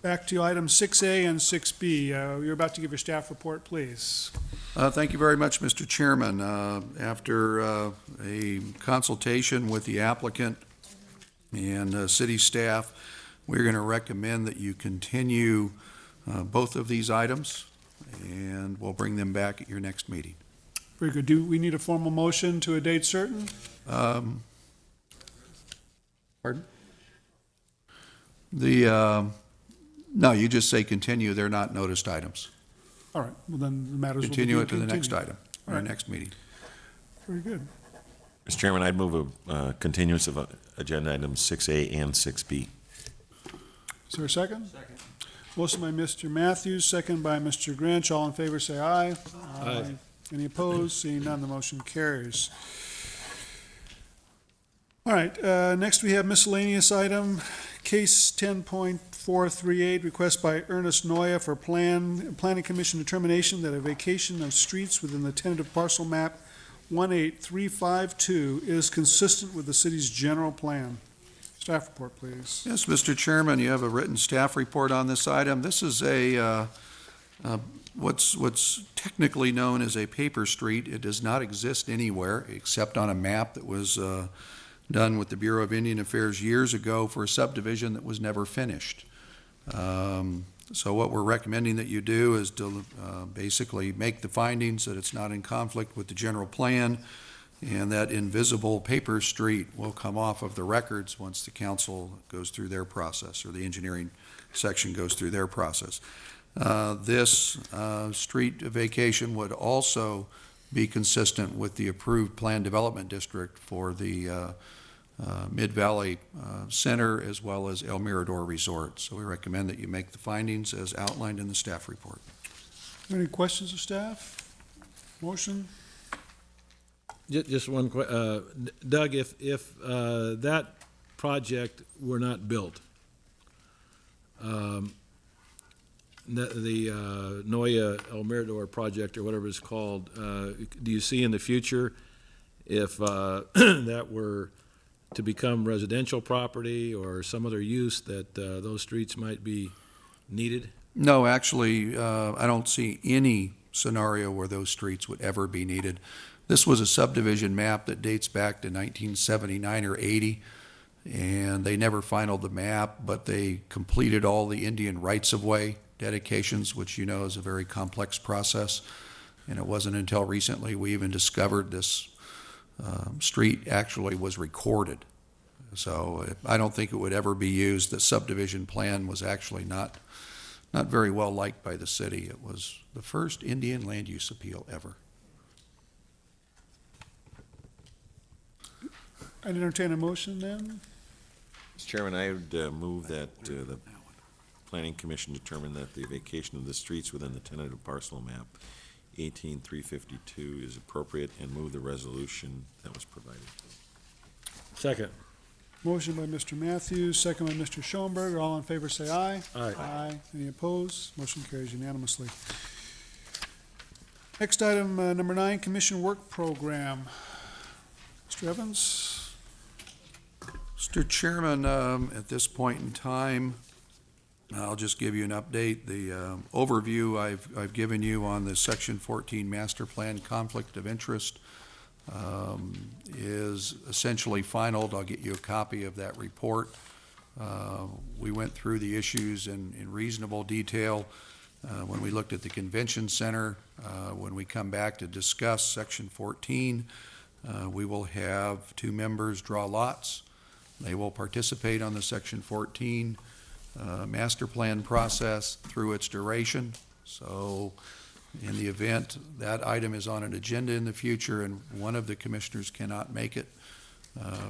Back to items 6A and 6B. You're about to give your staff report, please.
Thank you very much, Mr. Chairman. After a consultation with the applicant and city staff, we're going to recommend that you continue both of these items, and we'll bring them back at your next meeting.
Very good. Do we need a formal motion to a date certain?
Pardon? No, you just say continue. They're not noticed items.
All right, well then the matters will be
Continue it to the
continued.
next item,
All
our
right.
next meeting.
Very good.
Mr. Chairman, I'd move a continuance of agenda items 6A and 6B.
Is there a second? Second. Motion by Mr. Matthews, second by Mr. Grinch. All in favor, say aye. Aye. Any opposed? Seeing none, the motion carries. All right, next we have miscellaneous item, case 10.438, request by Ernest Noya for Planning Commission determination that a vacation of streets within the tentative parcel map 18352 is consistent with the city's general plan. Staff report, please.
Yes, Mr. Chairman, you have a written staff report on this item. This is what's technically known as a paper street. It does not exist anywhere except on a map that was done with the Bureau of Indian Affairs years ago for a subdivision that was never finished. So what we're recommending that you do is to basically make the findings that it's not in conflict with the general plan, and that invisible paper street will come off of the records once the council goes through their process, or the engineering section goes through their process. This street vacation would also be consistent with the approved plan development district for the Mid-Valley Center as well as El Mirador Resort. So we recommend that you make the findings as outlined in the staff report.
Any questions of staff? Motion?
Just one Doug, if that project were not built, the Noya El Mirador project, or whatever it's called, do you see in the future if that were to become residential property or some other use that those streets might be needed?
No, actually, I don't see any scenario where those streets would ever be needed. This was a subdivision map that dates back to 1979 or 80, and they never finalized the map, but they completed all the Indian rights-of-way dedications, which you know is a very complex process. And it wasn't until recently we even discovered this street actually was recorded. So I don't think it would ever be used. The subdivision plan was actually not very well liked by the city. It was the first Indian land use appeal ever.
I'd entertain a motion then.
Mr. Chairman, I would move that the Planning Commission determine that the vacation of the streets within the tentative parcel map 18352 is appropriate, and move the resolution that was provided.
Second.
Motion by Mr. Matthews, second by Mr. Schoenberg. All in favor, say aye.
Aye.
Aye. Any opposed? Motion carries unanimously. Next item, number 9, Commission Work Program. Mr. Evans?
Mr. Chairman, at this point in time, I'll just give you an update. The overview I've given you on the Section 14 Master Plan conflict of interest is essentially final. I'll get you a copy of that report. We went through the issues in reasonable detail when we looked at the convention center. When we come back to discuss Section 14, we will have 2 members draw lots. They will participate on the Section 14 master plan process through its duration. So in the event that item is on an agenda in the future and one of the commissioners cannot make it,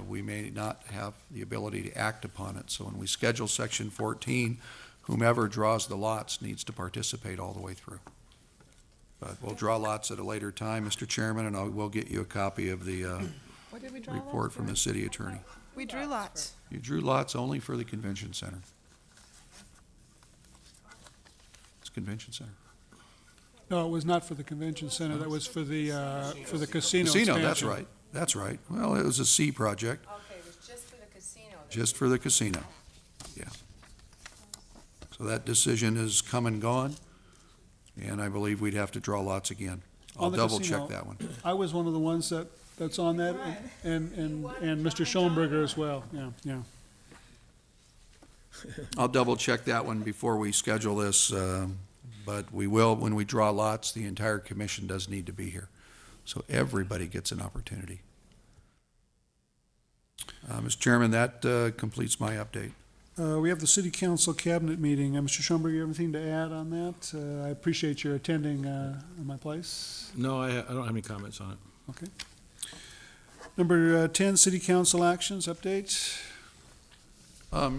we may not have the ability to act upon it. So when we schedule Section 14, whomever draws the lots needs to participate all the way through. But we'll draw lots at a later time, Mr. Chairman, and I will get you a copy of the
What did we draw
report
lots
from
for?
the city attorney.
We drew lots.
You drew lots only for the convention center. It's convention center.
No, it was not for the convention center. That was for the casino
Casino,
expansion.
that's right. That's right. Well, it was a C project.
Okay, it was just for the casino
Just for the casino, yeah. So that decision is come and gone, and I believe we'd have to draw lots again. I'll
On the
double
casino,
check that one.
I was one of the ones that's on that, and Mr. Schoenberger as well, yeah.
I'll double check that one before we schedule this, but we will, when we draw lots, the entire commission does need to be here. So everybody gets an opportunity. Mr. Chairman, that completes my update.
We have the city council cabinet meeting. Mr. Schoenberger, you have anything to add on that? I appreciate your attending in my place.
No, I don't have any comments on it.
Okay. Number 10, city council actions update.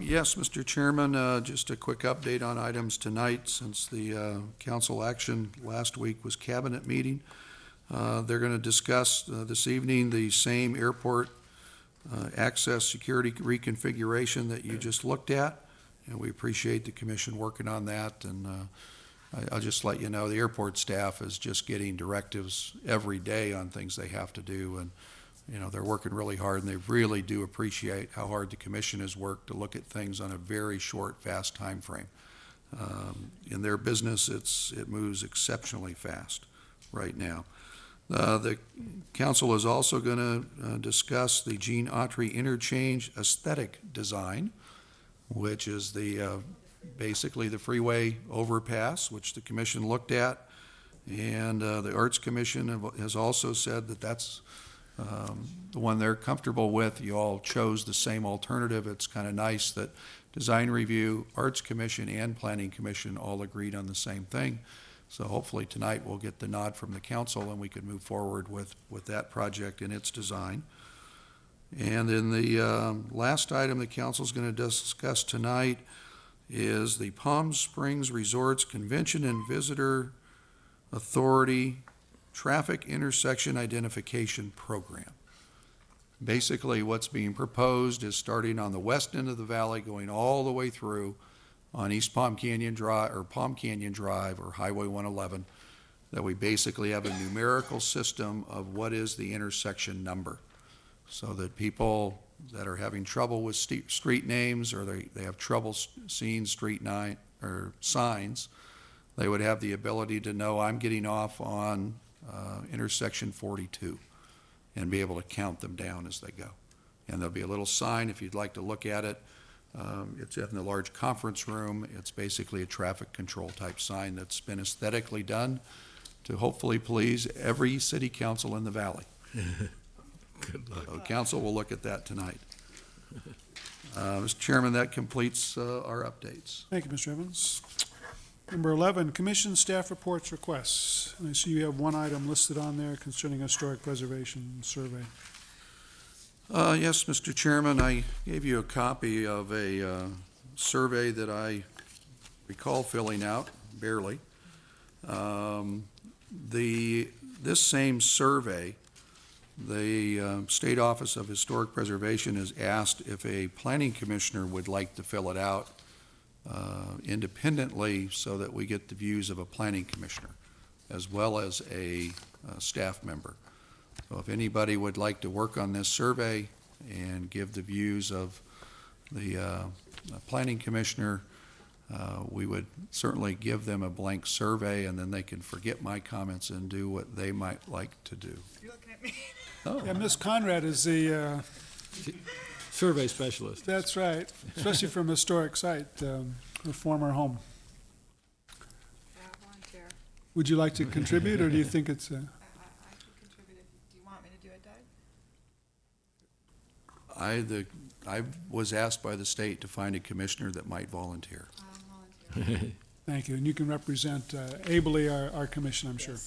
Yes, Mr. Chairman, just a quick update on items tonight, since the council action last week was cabinet meeting. They're going to discuss this evening the same airport access security reconfiguration that you just looked at, and we appreciate the commission working on that. And I'll just let you know, the airport staff is just getting directives every day on things they have to do, and you know, they're working really hard, and they really do appreciate how hard the commission has worked to look at things on a very short, fast time frame. In their business, it moves exceptionally fast right now. The council is also going to discuss the Gene Autry interchange aesthetic design, which is basically the freeway overpass, which the commission looked at. And the Arts Commission has also said that that's the one they're comfortable with. You all chose the same alternative. It's kind of nice that Design Review, Arts Commission, and Planning Commission all agreed on the same thing. So hopefully tonight we'll get the nod from the council and we can move forward with that project and its design. And then the last item the council's going to discuss tonight is the Palm Springs Resorts Convention and Visitor Authority Traffic Intersection Identification Program. Basically, what's being proposed is starting on the west end of the valley, going all the way through on East Palm Canyon Drive or Palm Canyon Drive or Highway 111, that we basically have a numerical system of what is the intersection number, so that people that are having trouble with street names, or they have trouble seeing street signs, they would have the ability to know I'm getting off on intersection 42 and be able to count them down as they go. And there'll be a little sign if you'd like to look at it. It's in the large conference room. It's basically a traffic control type sign that's been aesthetically done to hopefully please every city council in the valley.
Good luck.
So council will look at that tonight. Mr. Chairman, that completes our updates.
Thank you, Mr. Evans. Number 11, commission staff reports requests. And I see you have one item listed on there concerning historic preservation survey.
Yes, Mr. Chairman, I gave you a copy of a survey that I recall filling out, barely. This same survey, the State Office of Historic Preservation has asked if a planning commissioner would like to fill it out independently, so that we get the views of a planning commissioner as well as a staff member. So if anybody would like to work on this survey and give the views of the planning commissioner, we would certainly give them a blank survey, and then they can forget my comments and do what they might like to do.
You're looking at me.
Oh.
Yeah, Ms. Conrad is the,
Survey specialist.
that's right, especially from a historic site, her former home. Would you like to contribute, or do you think it's a?
I could contribute. Do you want me to do it, Doug?
I was asked by the state to find a commissioner that might volunteer.
Volunteer.
Thank you, and you can represent ably our commission, I'm sure.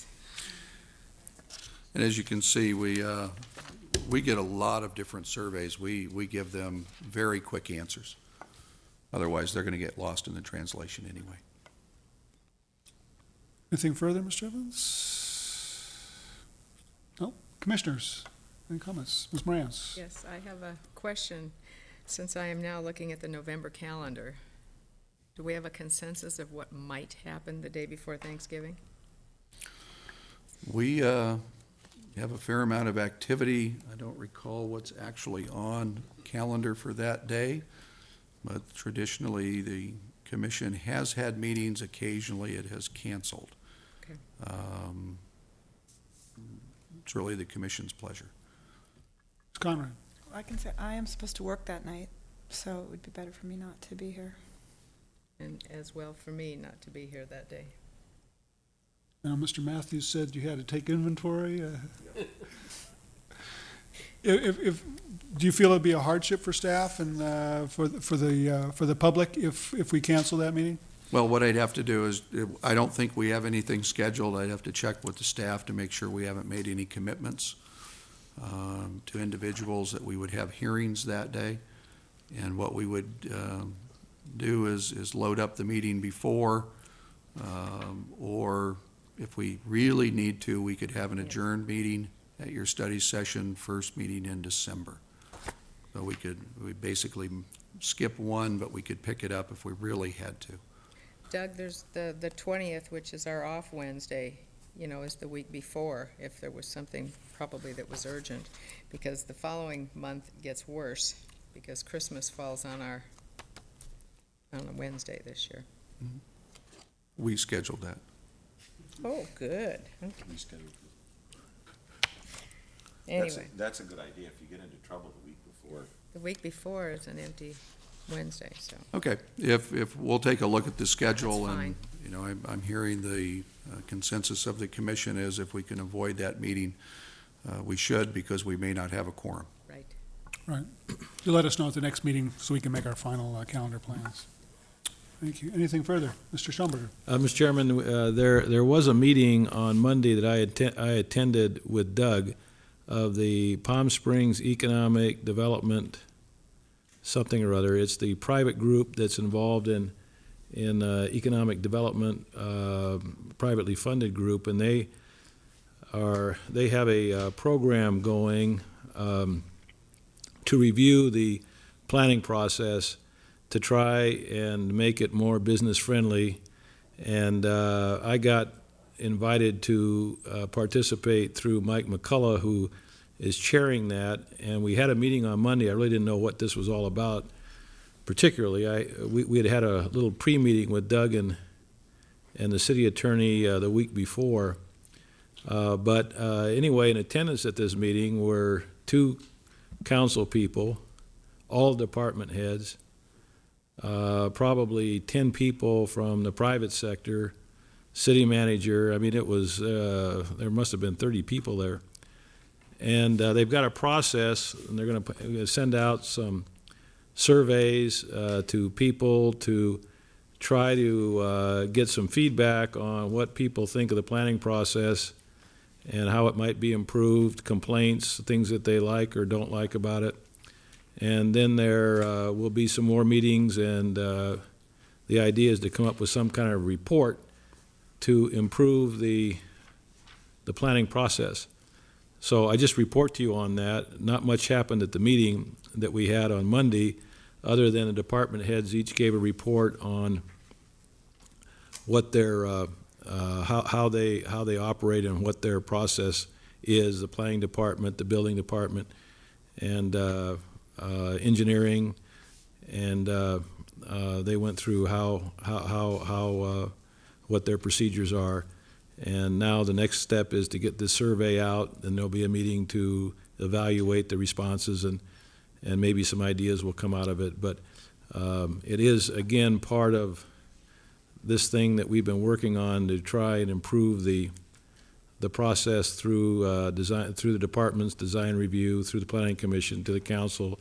And as you can see, we get a lot of different surveys. We give them very quick answers. Otherwise, they're going to get lost in the translation anyway.
Anything further, Mr. Evans? No? Commissioners, any comments? Ms. Morantz?
Yes, I have a question. Since I am now looking at the November calendar, do we have a consensus of what might happen the day before Thanksgiving?
We have a fair amount of activity. I don't recall what's actually on calendar for that day, but traditionally, the commission has had meetings. Occasionally, it has canceled.
Okay.
It's really the commission's pleasure.
Ms. Conrad?
I can say I am supposed to work that night, so it would be better for me not to be here.
And as well for me not to be here that day.
Now, Mr. Matthews said you had to take inventory. If do you feel it'd be a hardship for staff and for the public if we cancel that meeting?
Well, what I'd have to do is, I don't think we have anything scheduled. I'd have to check with the staff to make sure we haven't made any commitments to individuals that we would have hearings that day. And what we would do is load up the meeting before, or if we really need to, we could have an adjourned meeting at your study session, first meeting in December. So we basically skip one, but we could pick it up if we really had to.
Doug, there's the 20th, which is our off Wednesday, is the week before, if there was something probably that was urgent, because the following month gets worse, because Christmas falls on a Wednesday this year.
We scheduled that.
Oh, good. Okay.
That's
Anyway,
that's a good idea if you get into trouble the week before.
the week before is an empty Wednesday, so.
Okay, if we'll take a look at the schedule,
That's
and, I'm hearing the consensus of the commission is if we can avoid that meeting, we should, because we may not have a quorum.
Right.
Right. You'll let us know at the next meeting so we can make our final calendar plans. Thank you. Anything further? Mr. Schomburger?
Mr. Chairman, there was a meeting on Monday that I attended with Doug of the Palm Springs Economic Development something or other. It's the private group that's involved in economic development, privately funded group, and they have a program going to review the planning process to try and make it more business friendly. And I got invited to participate through Mike McCullough, who is chairing that, and we had a meeting on Monday. I really didn't know what this was all about particularly. We had a little pre-meeting with Doug and the city attorney the week before. But anyway, in attendance at this meeting were 2 council people, all department heads, probably 10 people from the private sector, city manager. I mean, it was, there must have been 30 people there. And they've got a process, and they're going to send out some surveys to people to try to get some feedback on what people think of the planning process and how it might be improved, complaints, things that they like or don't like about it. And then there will be some more meetings, and the idea is to come up with some kind of report to improve the planning process. So I just report to you on that. Not much happened at the meeting that we had on Monday, other than the department heads each gave a report on what their how they operate and what their process is. The planning department, the building department, and engineering, and they went through how what their procedures are. And now the next step is to get this survey out, and there'll be a meeting to evaluate the responses, and maybe some ideas will come out of it. But it is, again, part of this thing that we've been working on to try and improve the process through design, through the department's design review, through the planning commission, to the council,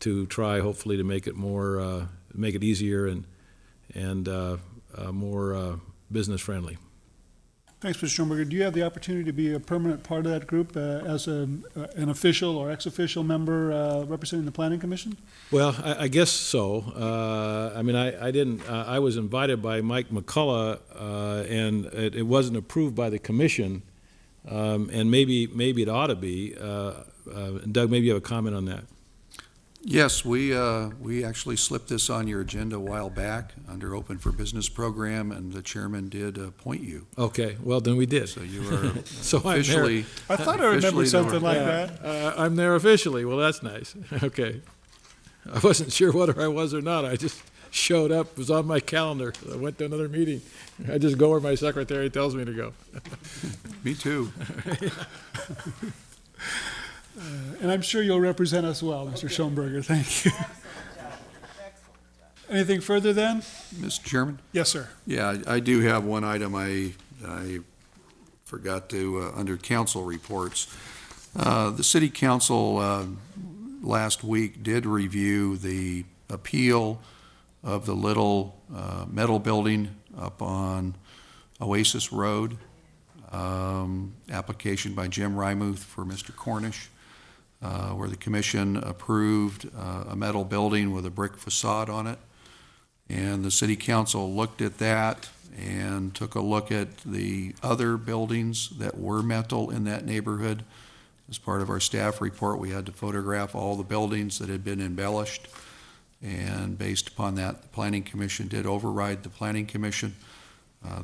to try hopefully to make it more, make it easier and more business friendly.
Thanks, Mr. Schoenberger. Do you have the opportunity to be a permanent part of that group as an official or ex-official member representing the Planning Commission?
Well, I guess so. I mean, I didn't, I was invited by Mike McCullough, and it wasn't approved by the commission, and maybe it ought to be. Doug, maybe you have a comment on that.
Yes, we actually slipped this on your agenda a while back under Open for Business program, and the chairman did appoint you.
Okay, well, then we did.
So you are
So I'm there.
officially.
I thought I remembered
officially
something
the-
like
Yeah,
that.
I'm there officially. Well, that's nice. Okay. I wasn't sure whether I was or not. I just showed up, it was on my calendar. I went to another meeting. I just go where my secretary tells me to go.
Me too.
And I'm sure you'll represent us well, Mr. Schoenberger. Thank you. Anything further then?
Mr. Chairman?
Yes, sir.
Yeah, I do have one item I forgot to, under council reports. The city council last week did review the appeal of the little metal building up on Oasis Road, application by Jim Rymuth for Mr. Cornish, where the commission approved a metal building with a brick facade on it. And the city council looked at that and took a look at the other buildings that were metal in that neighborhood. As part of our staff report, we had to photograph all the buildings that had been embellished. And based upon that, the Planning Commission did override the Planning Commission.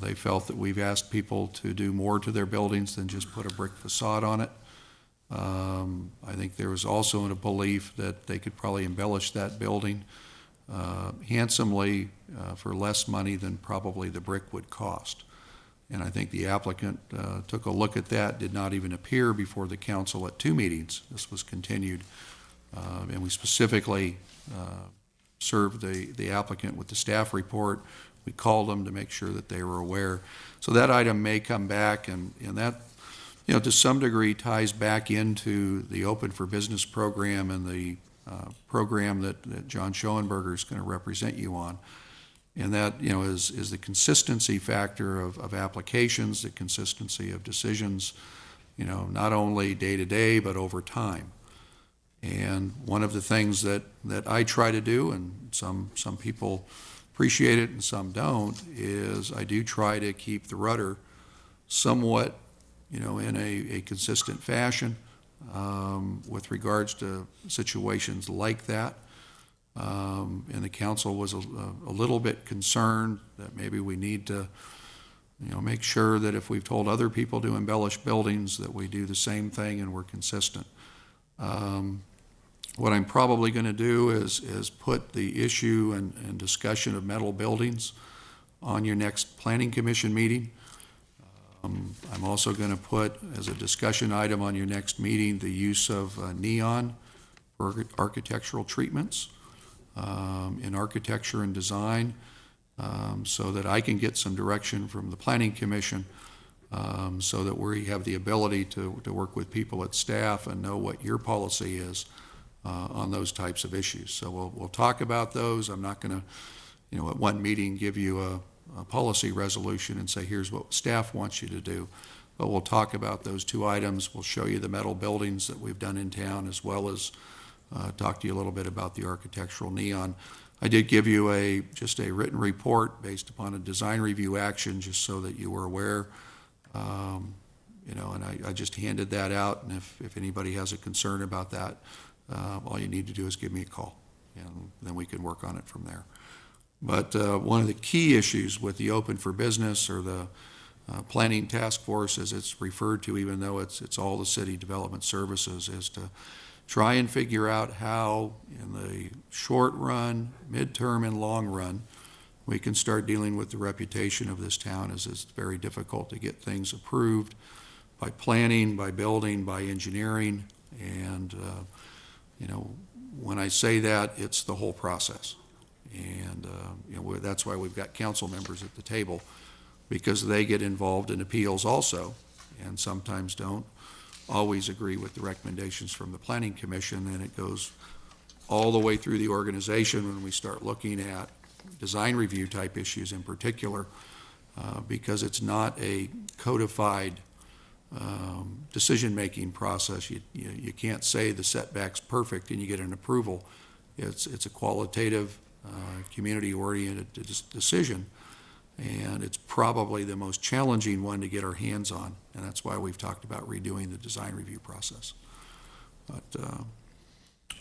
They felt that we've asked people to do more to their buildings than just put a brick facade on it. I think there was also a belief that they could probably embellish that building handsomely for less money than probably the brick would cost. And I think the applicant took a look at that, did not even appear before the council at 2 meetings. This was continued. And we specifically served the applicant with the staff report. We called them to make sure that they were aware. So that item may come back, and that, you know, to some degree ties back into the Open for Business program and the program that John Schoenberger is going to represent you on. And that, you know, is the consistency factor of applications, the consistency of decisions, you know, not only day to day, but over time. And one of the things that I try to do, and some people appreciate it and some don't, is I do try to keep the rudder somewhat, you know, in a consistent fashion with regards to situations like that. And the council was a little bit concerned that maybe we need to, you know, make sure that if we've told other people to embellish buildings, that we do the same thing and we're consistent. What I'm probably going to do is put the issue and discussion of metal buildings on your next Planning Commission meeting. I'm also going to put as a discussion item on your next meeting the use of neon for architectural treatments in architecture and design, so that I can get some direction from the Planning Commission, so that we have the ability to work with people at staff and know what your policy is on those types of issues. So we'll talk about those. I'm not going to, you know, at one meeting give you a policy resolution and say, here's what staff wants you to do. But we'll talk about those 2 items. We'll show you the metal buildings that we've done in town, as well as talk to you a little bit about the architectural neon. I did give you just a written report based upon a design review action, just so that you were aware. You know, and I just handed that out, and if anybody has a concern about that, all you need to do is give me a call, and then we can work on it from there. But one of the key issues with the Open for Business, or the Planning Task Force, as it's referred to, even though it's all the city development services, is to try and figure out how, in the short run, midterm, and long run, we can start dealing with the reputation of this town, as it's very difficult to get things approved by planning, by building, by engineering. And, you know, when I say that, it's the whole process. And, you know, that's why we've got council members at the table, because they get involved in appeals also, and sometimes don't always agree with the recommendations from the Planning Commission, and it goes all the way through the organization when we start looking at design review type issues in particular, because it's not a codified decision-making process. You can't say the setback's perfect and you get an approval. It's a qualitative, community-oriented decision, and it's probably the most challenging one to get our hands on, and that's why we've talked about redoing the design review process. But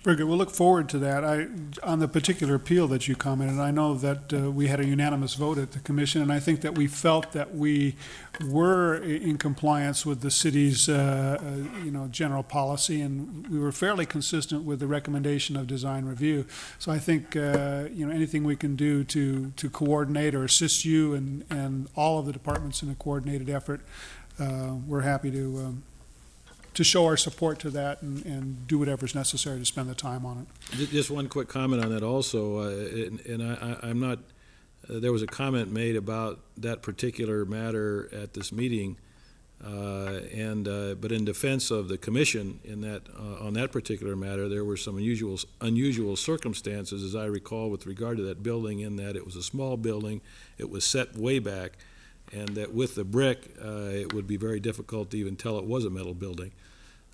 Very good. We'll look forward to that. On the particular appeal that you commented, I know that we had a unanimous vote at the commission, and I think that we felt that we were in compliance with the city's, general policy, and we were fairly consistent with the recommendation of design review. So I think, anything we can do to coordinate or assist you and all of the departments in a coordinated effort, we're happy to show our support to that and do whatever's necessary to spend the time on it.
Just one quick comment on that also, I'm not, there was a comment made about that particular matter at this meeting, but in defense of the commission in that, on that particular matter, there were some unusual circumstances, as I recall, with regard to that building, in that it was a small building, it was set way back, and that with the brick, it would be very difficult to even tell it was a metal building.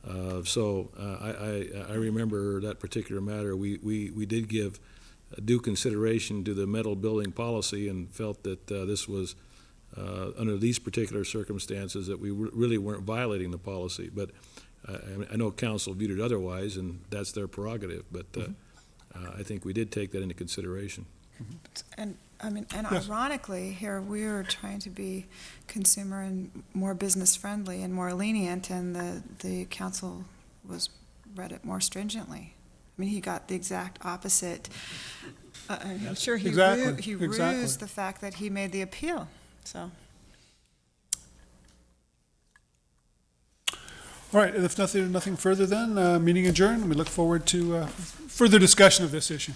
I remember that particular matter. We did give due consideration to the metal building policy and felt that this was, under these particular circumstances, that we really weren't violating the policy. But I know council viewed it otherwise, and that's their prerogative. But I think we did take that into consideration.
And
Yes.
ironically, here we're trying to be consumer and more business friendly and more lenient, and the council read it more stringently. I mean, he got the exact opposite. I'm sure he
Exactly.
rused the fact that he made the appeal, so.
All right, if nothing further then, meeting adjourned. We look forward to further discussion of this issue.